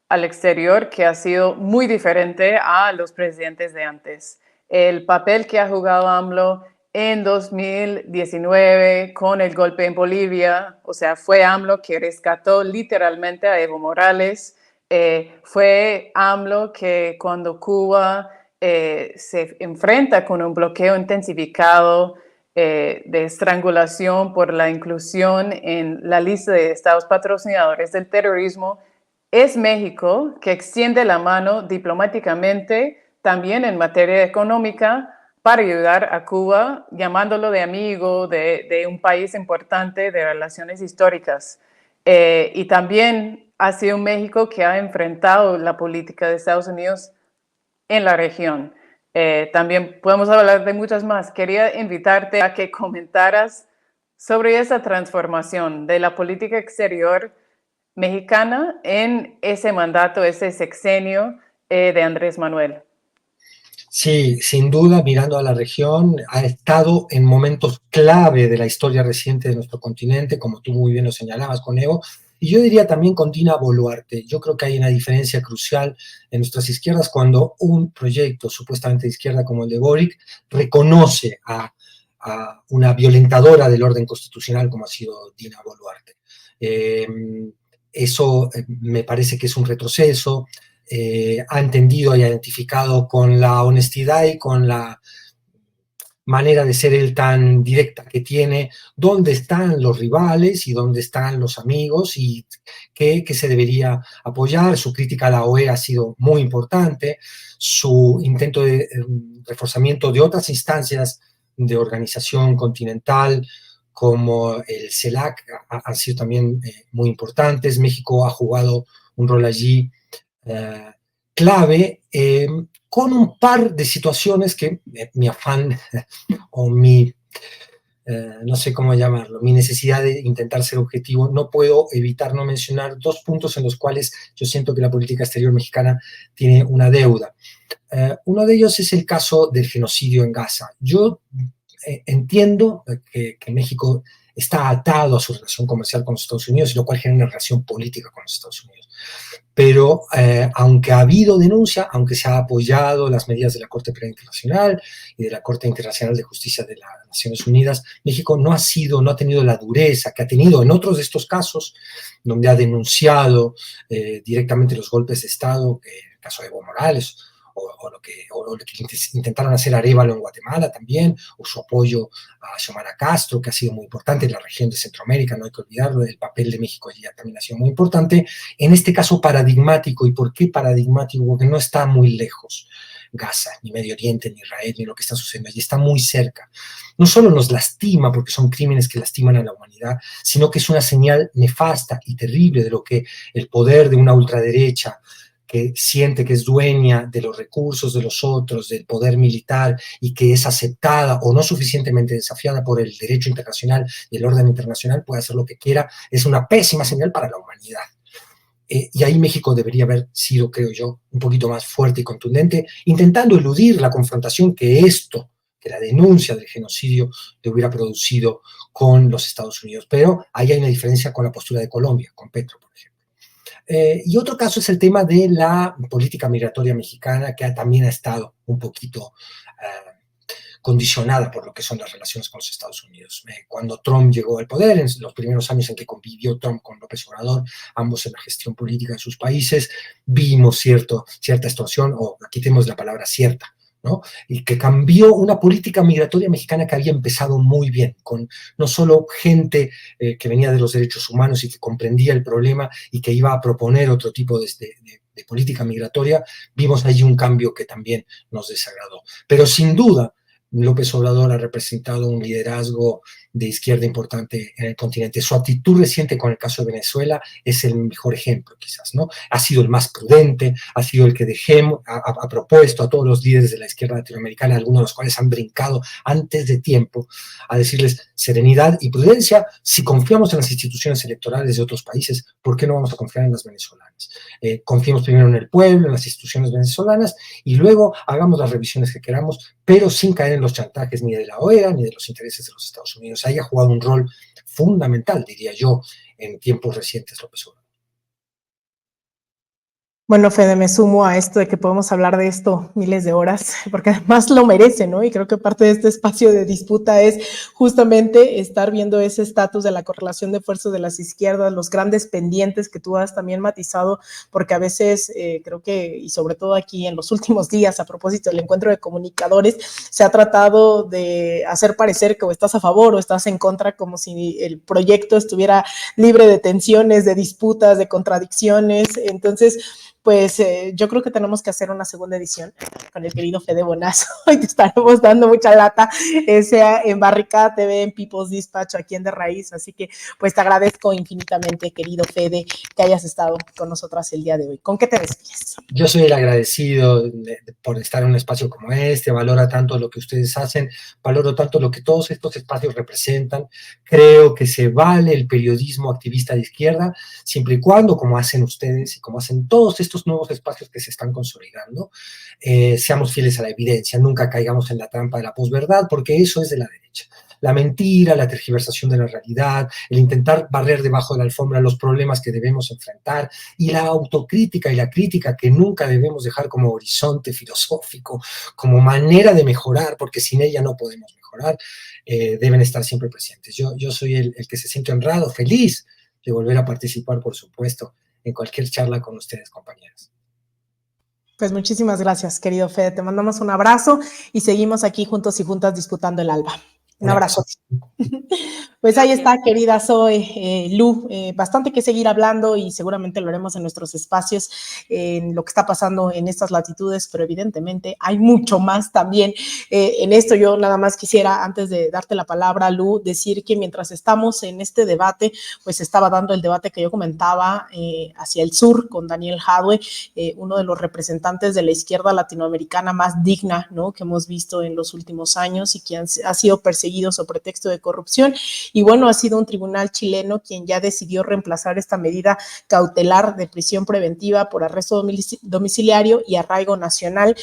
al exterior que ha sido muy diferente a los presidentes de antes. El papel que ha jugado AMLO en 2019 con el golpe en Bolivia, fue AMLO que rescató literalmente a Evo Morales, fue AMLO que cuando Cuba se enfrenta con un bloqueo intensificado de estrangulación por la inclusión en la lista de estados patrocinadores del terrorismo, es México que extiende la mano diplomáticamente, también en materia económica, para ayudar a Cuba, llamándolo de amigo, de un país importante de relaciones históricas. Y también ha sido México que ha enfrentado la política de Estados Unidos en la región. También podemos hablar de muchas más. Quería invitarte a que comentaras sobre esa transformación de la política exterior mexicana en ese mandato, ese sexenio de Andrés Manuel. Sí, sin duda, mirando a la región, ha estado en momentos clave de la historia reciente de nuestro continente, como tú muy bien lo señalabas con Evo, y yo diría también con Dina Boluarte. Yo creo que hay una diferencia crucial en nuestras izquierdas cuando un proyecto supuestamente de izquierda como el de Boric reconoce a una violentadora del orden constitucional como ha sido Dina Boluarte. Eso me parece que es un retroceso. Ha entendido y identificado con la honestidad y con la manera de ser él tan directa que tiene, dónde están los rivales y dónde están los amigos y qué se debería apoyar. Su crítica a la OEA ha sido muy importante, su intento de reforzamiento de otras instancias de organización continental como el CELAC han sido también muy importantes. México ha jugado un rol allí clave, con un par de situaciones que mi afán o mi, no sé cómo llamarlo, mi necesidad de intentar ser objetivo, no puedo evitar no mencionar dos puntos en los cuales yo siento que la política exterior mexicana tiene una deuda. Uno de ellos es el caso del genocidio en Gaza. Yo entiendo que México está atado a su relación comercial con los Estados Unidos, y lo cual genera una relación política con los Estados Unidos. Pero aunque ha habido denuncia, aunque se ha apoyado las medidas de la Corte Penal Internacional y de la Corte Internacional de Justicia de las Naciones Unidas, México no ha tenido la dureza que ha tenido en otros de estos casos, donde ha denunciado directamente los golpes de Estado, el caso de Evo Morales, o lo que intentaron hacer Arévalo en Guatemala también, o su apoyo a Xiomara Castro, que ha sido muy importante en la región de Centroamérica, no hay que olvidarlo, el papel de México allí también ha sido muy importante. En este caso paradigmático, ¿y por qué paradigmático? Porque no está muy lejos Gaza, ni Medio Oriente, ni Israel, ni lo que está sucediendo allí, está muy cerca. No solo nos lastima porque son crímenes que lastiman a la humanidad, sino que es una señal nefasta y terrible de lo que el poder de una ultraderecha que siente que es dueña de los recursos de los otros, del poder militar, y que es aceptada o no suficientemente desafiada por el derecho internacional y el orden internacional, puede hacer lo que quiera, es una pésima señal para la humanidad. Y ahí México debería haber sido, creo yo, un poquito más fuerte y contundente, intentando eludir la confrontación que la denuncia del genocidio le hubiera producido con los Estados Unidos. Pero ahí hay una diferencia con la postura de Colombia, con Petro, por ejemplo. Y otro caso es el tema de la política migratoria mexicana, que también ha estado un poquito condicionada por lo que son las relaciones con los Estados Unidos. Cuando Trump llegó al poder, en los primeros años en que convivió Trump con López Obrador, ambos en la gestión política de sus países, vimos cierta extorsión, o quitemos la palabra cierta, ¿no? Y que cambió una política migratoria mexicana que había empezado muy bien, con no solo gente que venía de los derechos humanos y que comprendía el problema y que iba a proponer otro tipo de de política migratoria, vimos allí un cambio que también nos desagradó. Pero sin duda, López Obrador ha representado un liderazgo de izquierda importante en el continente. Su actitud reciente con el caso de Venezuela es el mejor ejemplo, quizás, ¿no? Ha sido el más prudente, ha sido el que ha propuesto a todos los líderes de la izquierda latinoamericana, algunos de los cuales han brincado antes de tiempo, a decirles serenidad y prudencia. Si confiamos en las instituciones electorales de otros países, ¿por qué no vamos a confiar en las venezolanas? Confiemos primero en el pueblo, en las instituciones venezolanas, y luego hagamos las revisiones que queramos, pero sin caer en los chantajes ni de la OEA ni de los intereses de los Estados Unidos. Ahí ha jugado un rol fundamental, diría yo, en tiempos recientes López Obrador. Bueno, Fede, me sumo a esto de que podemos hablar de esto miles de horas, porque además lo merece, ¿no? Y creo que parte de este espacio de disputa es justamente estar viendo ese estatus de la correlación de fuerzas de las izquierdas, los grandes pendientes que tú has también matizado, porque a veces creo que, y sobre todo aquí en los últimos días, a propósito del encuentro de comunicadores, se ha tratado de hacer parecer que o estás a favor o estás en contra, como si el proyecto estuviera libre de tensiones, de disputas, de contradicciones. Entonces, pues yo creo que tenemos que hacer una segunda edición con el querido Fede Bonazo y te estaremos dando mucha lata, sea en Barricada TV, en People's Dispatch, aquí en De Raíz, así que pues te agradezco infinitamente, querido Fede, que hayas estado con nosotras el día de hoy. ¿Con qué te despides? Yo soy el agradecido por estar en un espacio como este, valora tanto lo que ustedes hacen, valoro tanto lo que todos estos espacios representan, creo que se vale el periodismo activista de izquierda, siempre y cuando, como hacen ustedes y como hacen todos estos nuevos espacios que se están consolidando, seamos fieles a la evidencia, nunca caigamos en la trampa de la posverdad, porque eso es de la derecha. La mentira, la tergiversación de la realidad, el intentar barrer debajo de la alfombra los problemas que debemos enfrentar y la autocrítica y la crítica que nunca debemos dejar como horizonte filosófico, como manera de mejorar, porque sin ella no podemos mejorar, deben estar siempre presentes. Yo soy el que se siente honrado, feliz de volver a participar, por supuesto, en cualquier charla con ustedes, compañeras. Pues muchísimas gracias, querido Fede. Te mandamos un abrazo y seguimos aquí juntos y juntas disputando el alba. Un abrazo. Pues ahí está, querida Zoe, Lu, bastante que seguir hablando y seguramente lo haremos en nuestros espacios, en lo que está pasando en estas latitudes, pero evidentemente hay mucho más también en esto. Yo nada más quisiera, antes de darte la palabra, Lu, decir que mientras estamos en este debate, pues estaba dando el debate que yo comentaba hacia el sur con Daniel Jadwe, uno de los representantes de la izquierda latinoamericana más digna, ¿no?, que hemos visto en los últimos años y que ha sido perseguido sobre pretexto de corrupción. Y bueno, ha sido un tribunal chileno quien ya decidió reemplazar esta medida cautelar de prisión preventiva por arresto domiciliario y arraigo nacional.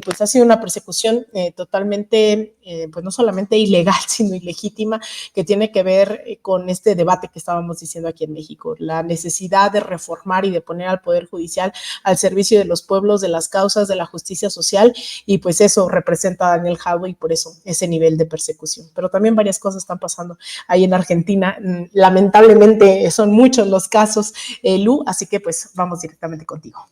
Pues ha sido una persecución totalmente, pues no solamente ilegal, sino ilegítima, que tiene que ver con este debate que estábamos diciendo aquí en México, la necesidad de reformar y de poner al Poder Judicial al servicio de los pueblos, de las causas, de la justicia social, y pues eso representa a Daniel Jadwe y por eso ese nivel de persecución. Pero también varias cosas están pasando ahí en Argentina. Lamentablemente son muchos los casos, Lu, así que pues vamos directamente contigo.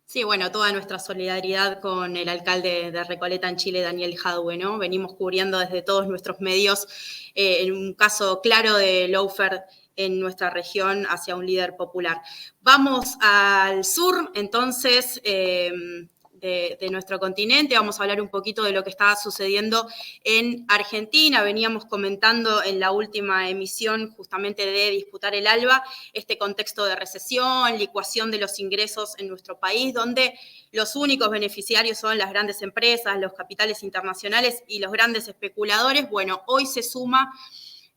Sí, bueno, toda nuestra solidaridad con el alcalde de Recoleta en Chile, Daniel Jadwe, ¿no? Venimos cubriendo desde todos nuestros medios en un caso claro de lawfare en nuestra región hacia un líder popular. Vamos al sur, entonces, de nuestro continente. Vamos a hablar un poquito de lo que está sucediendo en Argentina. Veníamos comentando en la última emisión justamente de Disputar el Alba este contexto de recesión, licuación de los ingresos en nuestro país, donde los únicos beneficiarios son las grandes empresas, los capitales internacionales y los grandes especuladores. Bueno, hoy se suma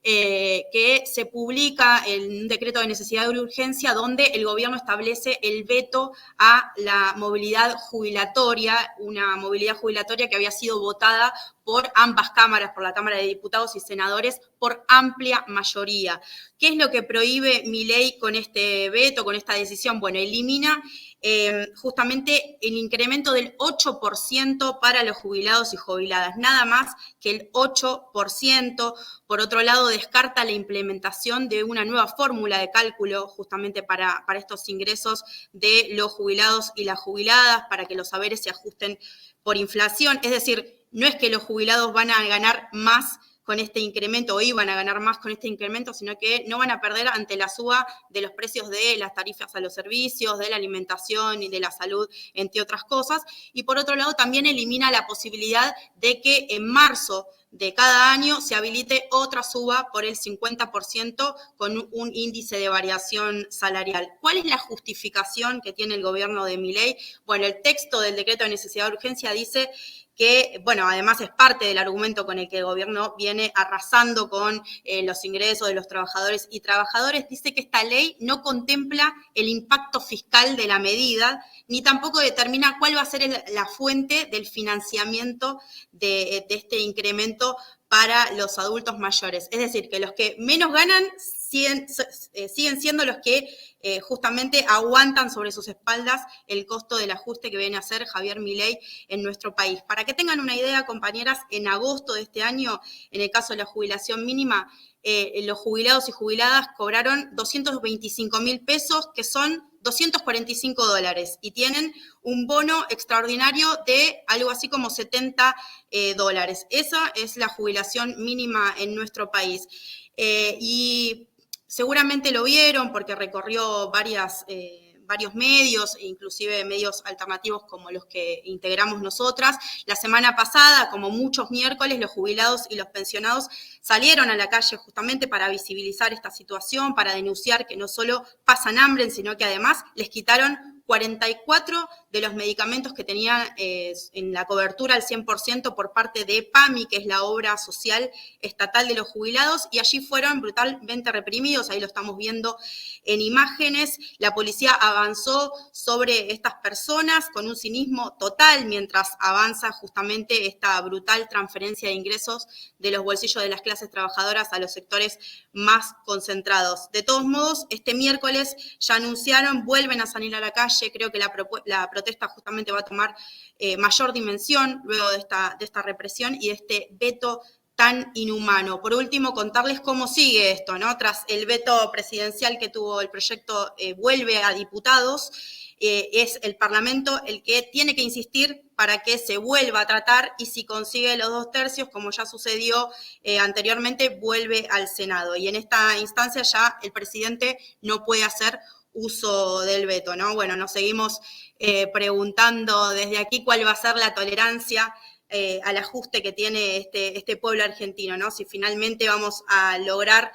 que se publica un decreto de necesidad de urgencia donde el gobierno establece el veto a la movilidad jubilatoria, una movilidad jubilatoria que había sido votada por ambas cámaras, por la Cámara de Diputados y Senadores, por amplia mayoría. ¿Qué es lo que prohíbe Milei con este veto, con esta decisión? Bueno, elimina justamente el incremento del 8% para los jubilados y jubiladas, nada más que el 8%. Por otro lado, descarta la implementación de una nueva fórmula de cálculo justamente para estos ingresos de los jubilados y las jubiladas, para que los saberes se ajusten por inflación. Es decir, no es que los jubilados van a ganar más con este incremento o iban a ganar más con este incremento, sino que no van a perder ante la suba de los precios de las tarifas a los servicios, de la alimentación y de la salud, entre otras cosas. Y por otro lado, también elimina la posibilidad de que en marzo de cada año se habilite otra suba por el 50% con un índice de variación salarial. ¿Cuál es la justificación que tiene el gobierno de Milei? Bueno, el texto del decreto de necesidad de urgencia dice que, bueno, además es parte del argumento con el que el gobierno viene arrasando con los ingresos de los trabajadores y trabajadoras, dice que esta ley no contempla el impacto fiscal de la medida, ni tampoco determina cuál va a ser la fuente del financiamiento de este incremento para los adultos mayores. Es decir, que los que menos ganan siguen siendo los que justamente aguantan sobre sus espaldas el costo del ajuste que viene a hacer Javier Milei en nuestro país. Para que tengan una idea, compañeras, en agosto de este año, en el caso de la jubilación mínima, los jubilados y jubiladas cobraron 225.000 pesos, que son $245, y tienen un bono extraordinario de algo así como $70. Esa es la jubilación mínima en nuestro país. Y seguramente lo vieron porque recorrió varios medios, inclusive medios alternativos como los que integramos nosotras. La semana pasada, como muchos miércoles, los jubilados y los pensionados salieron a la calle justamente para visibilizar esta situación, para denunciar que no solo pasan hambre, sino que además les quitaron 44 de los medicamentos que tenían en la cobertura al 100% por parte de PAMI, que es la obra social estatal de los jubilados, y allí fueron brutalmente reprimidos. Ahí lo estamos viendo en imágenes. La policía avanzó sobre estas personas con un cinismo total mientras avanza justamente esta brutal transferencia de ingresos de los bolsillos de las clases trabajadoras a los sectores más concentrados. De todos modos, este miércoles ya anunciaron, vuelven a salir a la calle. Creo que la protesta justamente va a tomar mayor dimensión luego de esta represión y de este veto tan inhumano. Por último, contarles cómo sigue esto, ¿no? Tras el veto presidencial que tuvo el proyecto, vuelve a diputados. Es el Parlamento el que tiene que insistir para que se vuelva a tratar, y si consigue los 2/3, como ya sucedió anteriormente, vuelve al Senado. Y en esta instancia ya el presidente no puede hacer uso del veto, ¿no? Bueno, nos seguimos preguntando desde aquí cuál va a ser la tolerancia al ajuste que tiene este pueblo argentino, ¿no? Si finalmente vamos a lograr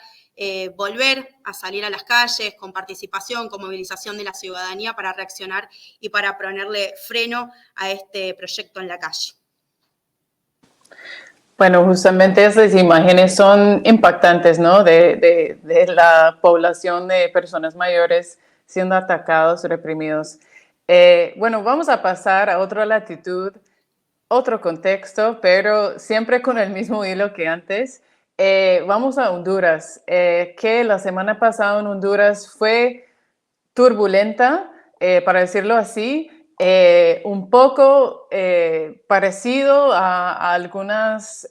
volver a salir a las calles con participación, con movilización de la ciudadanía para reaccionar y para ponerle freno a este proyecto en la calle. Bueno, justamente esas imágenes son impactantes, ¿no? De la población de personas mayores siendo atacados, reprimidos. Bueno, vamos a pasar a otra latitud, otro contexto, pero siempre con el mismo hilo que antes. Vamos a Honduras, que la semana pasada en Honduras fue turbulenta, para decirlo así, un poco parecido a algunos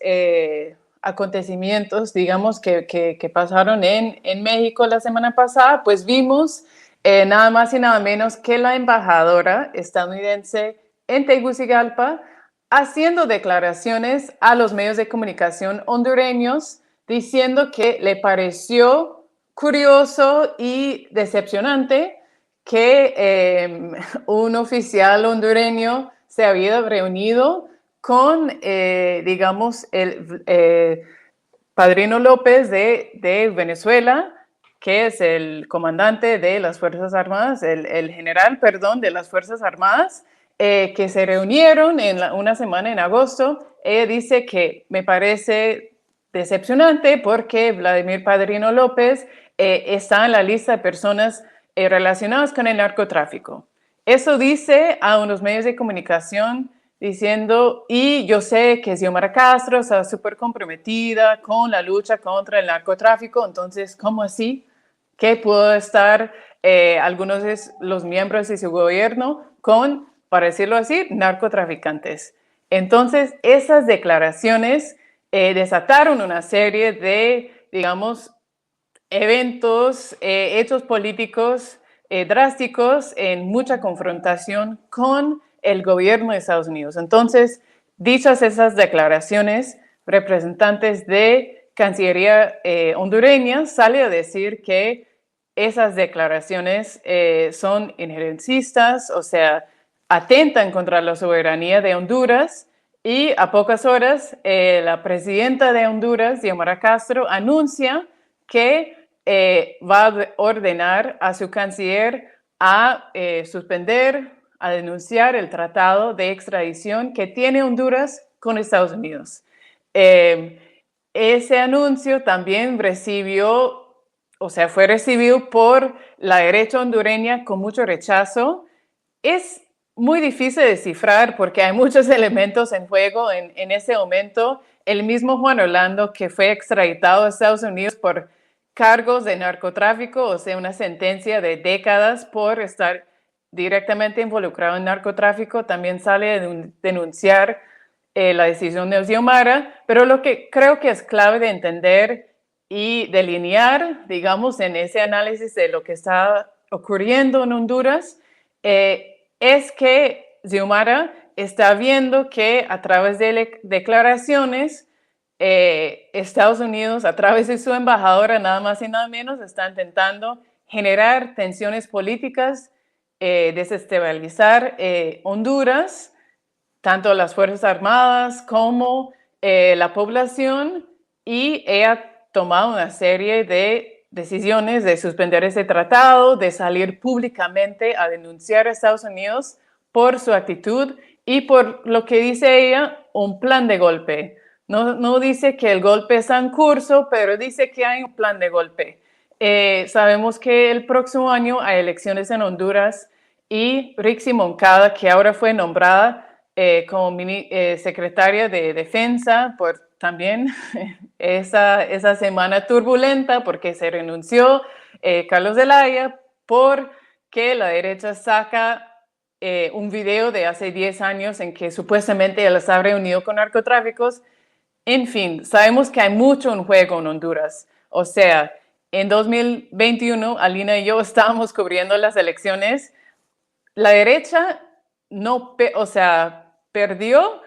acontecimientos, digamos, que pasaron en México la semana pasada. Pues vimos nada más y nada menos que la embajadora estadounidense en Tegucigalpa haciendo declaraciones a los medios de comunicación hondureños diciendo que le pareció curioso y decepcionante que un oficial hondureño se había reunido con, digamos, el Padrino López de Venezuela, que es el comandante de las Fuerzas Armadas, el general, perdón, de las Fuerzas Armadas, que se reunieron una semana en agosto. Ella dice que me parece decepcionante porque Vladimir Padrino López está en la lista de personas relacionadas con el narcotráfico. Eso dice a unos medios de comunicación diciendo, y yo sé que Xiomara Castro está súper comprometida con la lucha contra el narcotráfico, entonces, ¿cómo así? ¿Qué pudo estar algunos de los miembros de su gobierno con, para decirlo así, narcotraficantes? Entonces, esas declaraciones desataron una serie de, digamos, eventos, hechos políticos drásticos en mucha confrontación con el gobierno de Estados Unidos. Entonces, dichas esas declaraciones, representantes de Cancillería hondureña sale a decir que esas declaraciones son injerencistas, o sea, atentan contra la soberanía de Honduras. Y a pocas horas, la presidenta de Honduras, Xiomara Castro, anuncia que va a ordenar a su canciller a suspender, a denunciar el tratado de extradición que tiene Honduras con Estados Unidos. Ese anuncio también fue recibido por la derecha hondureña con mucho rechazo. Es muy difícil de descifrar porque hay muchos elementos en juego en ese momento. El mismo Juan Orlando, que fue extraditado a Estados Unidos por cargos de narcotráfico, o sea, una sentencia de décadas por estar directamente involucrado en narcotráfico, también sale a denunciar la decisión de Xiomara, pero lo que creo que es clave de entender y delinear, digamos, en ese análisis de lo que está ocurriendo en Honduras, es que Xiomara está viendo que a través de declaraciones, Estados Unidos, a través de su embajadora, nada más y nada menos, está intentando generar tensiones políticas, desestabilizar Honduras, tanto las Fuerzas Armadas como la población, y ella ha tomado una serie de decisiones de suspender ese tratado, de salir públicamente a denunciar a Estados Unidos por su actitud y por lo que dice ella, un plan de golpe. No dice que el golpe está en curso, pero dice que hay un plan de golpe. Sabemos que el próximo año hay elecciones en Honduras y Rixi Moncada, que ahora fue nombrada como secretaria de Defensa por también esa semana turbulenta porque se renunció Carlos Zelaya porque la derecha saca un video de hace 10 años en que supuestamente él se ha reunido con narcotráficos. En fin, sabemos que hay mucho en juego en Honduras. O sea, en 2021, Alina y yo estábamos cubriendo las elecciones. La derecha perdió,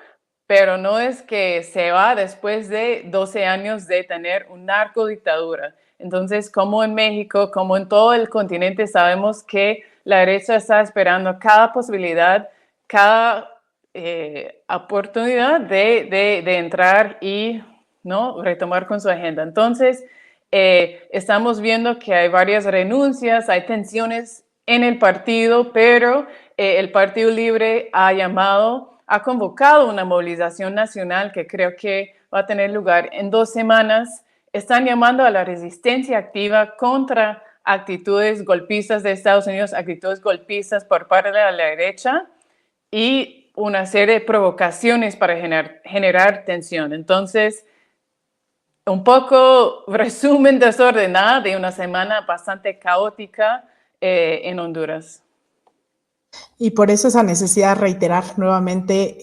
pero no es que se va después de 12 años de tener una narcodictadura. Entonces, como en México, como en todo el continente, sabemos que la derecha está esperando cada posibilidad, cada oportunidad de entrar y retomar con su agenda. Entonces, estamos viendo que hay varias renuncias, hay tensiones en el partido, pero el Partido Libre ha convocado una movilización nacional que creo que va a tener lugar en 2 semanas. Están llamando a la resistencia activa contra actitudes golpistas de Estados Unidos, actitudes golpistas por parte de la derecha y una serie de provocaciones para generar tensión. Entonces, un poco resumen desordenado de una semana bastante caótica en Honduras. Y por eso esa necesidad de reiterar nuevamente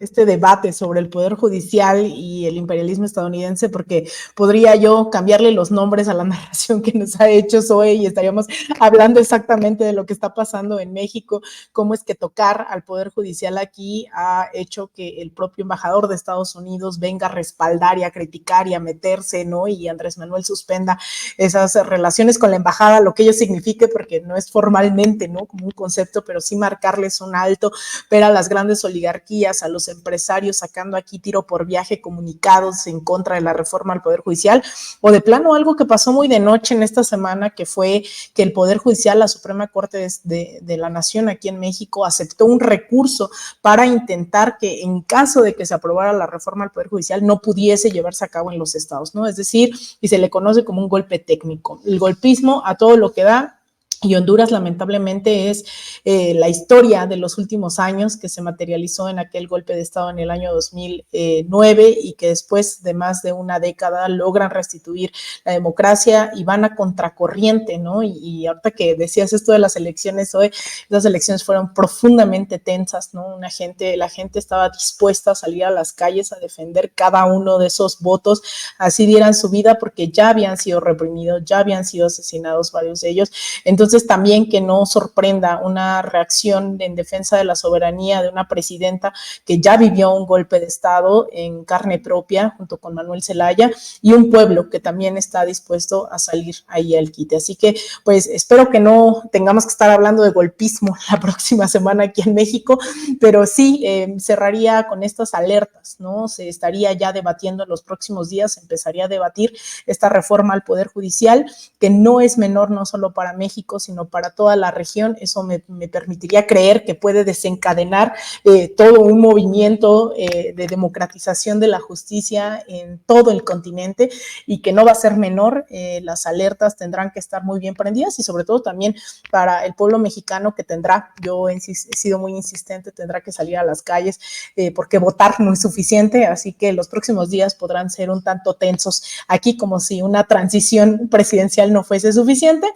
este debate sobre el Poder Judicial y el imperialismo estadounidense, porque podría yo cambiarle los nombres a la narración que nos ha hecho Zoe y estaríamos hablando exactamente de lo que está pasando en México, cómo es que tocar al Poder Judicial aquí ha hecho que el propio embajador de Estados Unidos venga a respaldar y a criticar y a meterse, ¿no? Y Andrés Manuel suspenda esas relaciones con la embajada, lo que ello signifique, porque no es formalmente, ¿no?, como un concepto, pero sí marcarles un alto, ver a las grandes oligarquías, a los empresarios sacando aquí tiro por viaje comunicados en contra de la reforma al Poder Judicial, o de plano algo que pasó muy de noche en esta semana, que fue que el Poder Judicial, la Suprema Corte de la Nación aquí en México, aceptó un recurso para intentar que en caso de que se aprobara la reforma al Poder Judicial no pudiese llevarse a cabo en los estados, ¿no? Es decir, y se le conoce como un golpe técnico. El golpismo a todo lo que da. Y Honduras, lamentablemente, es la historia de los últimos años que se materializó en aquel golpe de Estado en el año 2009 y que después de más de una década logran restituir la democracia y van a contracorriente, ¿no? Y ahorita que decías esto de las elecciones hoy, las elecciones fueron profundamente tensas, ¿no? La gente estaba dispuesta a salir a las calles a defender cada uno de esos votos, así dieran su vida, porque ya habían sido reprimidos, ya habían sido asesinados varios de ellos. Entonces, Entonces también que no sorprenda una reacción en defensa de la soberanía de una presidenta que ya vivió un golpe de Estado en carne propia junto con Manuel Zelaya, y un pueblo que también está dispuesto a salir ahí al quite. Así que pues espero que no tengamos que estar hablando de golpismo la próxima semana aquí en México, pero sí cerraría con estas alertas, ¿no? Se estaría ya debatiendo en los próximos días, empezaría a debatir esta reforma al Poder Judicial, que no es menor no solo para México, sino para toda la región. Eso me permitiría creer que puede desencadenar todo un movimiento de democratización de la justicia en todo el continente, y que no va a ser menor. Las alertas tendrán que estar muy bien prendidas, y sobre todo también para el pueblo mexicano, que tendrá, yo he sido muy insistente, tendrá que salir a las calles porque votar no es suficiente, así que los próximos días podrán ser un tanto tensos aquí, como si una transición presidencial no fuese suficiente.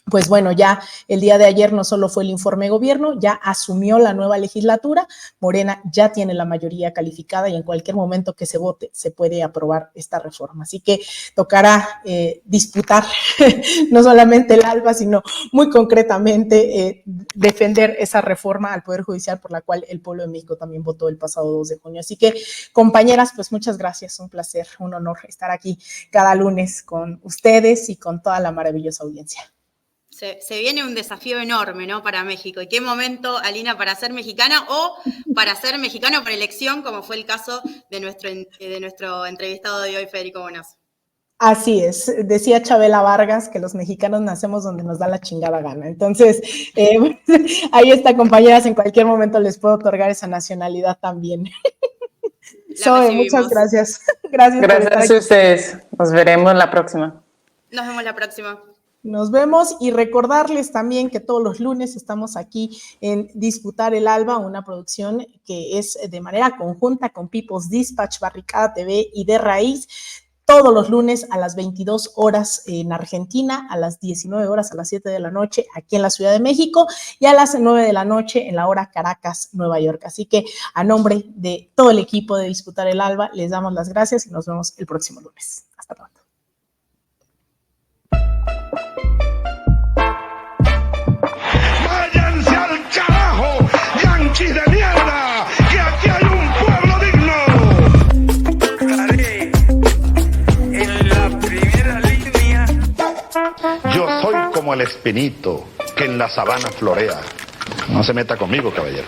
Pues bueno, ya el día de ayer no solo fue el informe de gobierno, ya asumió la nueva legislatura, Morena ya tiene la mayoría calificada y en cualquier momento que se vote se puede aprobar esta reforma. Así que tocará disputar no solamente el ALBA, sino muy concretamente defender esa reforma al Poder Judicial por la cual el pueblo de México también votó el pasado 2 de junio. Así que, compañeras, pues muchas gracias, un placer, un honor estar aquí cada lunes con ustedes y con toda la maravillosa audiencia. Se viene un desafío enorme, ¿no?, para México. ¿Y qué momento, Alina, para ser mexicana o para ser mexicano por elección, como fue el caso de nuestro entrevistado de hoy, Federico Bonazo? Así es, decía Chabela Vargas que los mexicanos nacemos donde nos da la chingada gana. Entonces, ahí está, compañeras, en cualquier momento les puedo otorgar esa nacionalidad también. Zoe, muchas gracias. Gracias a ustedes. Nos veremos la próxima. Nos vemos la próxima. Nos vemos, y recordarles también que todos los lunes estamos aquí en Disputar el ALBA, una producción que es de manera conjunta con People's Dispatch, Barricada TV y De Raíz, todos los lunes a las 22 horas en Argentina, a las 19 horas, a las 7 de la noche aquí en la Ciudad de México, y a las 9 de la noche en la hora Caracas, Nueva York. Así que a nombre de todo el equipo de Disputar el ALBA les damos las gracias y nos vemos el próximo lunes. Hasta pronto. ¡Váyanse al carajo, yanquis de mierda! ¡Que aquí hay un pueblo digno! Estaré en la primera línea. Yo soy como el espinito que en la sabana florea. No se meta conmigo, caballero.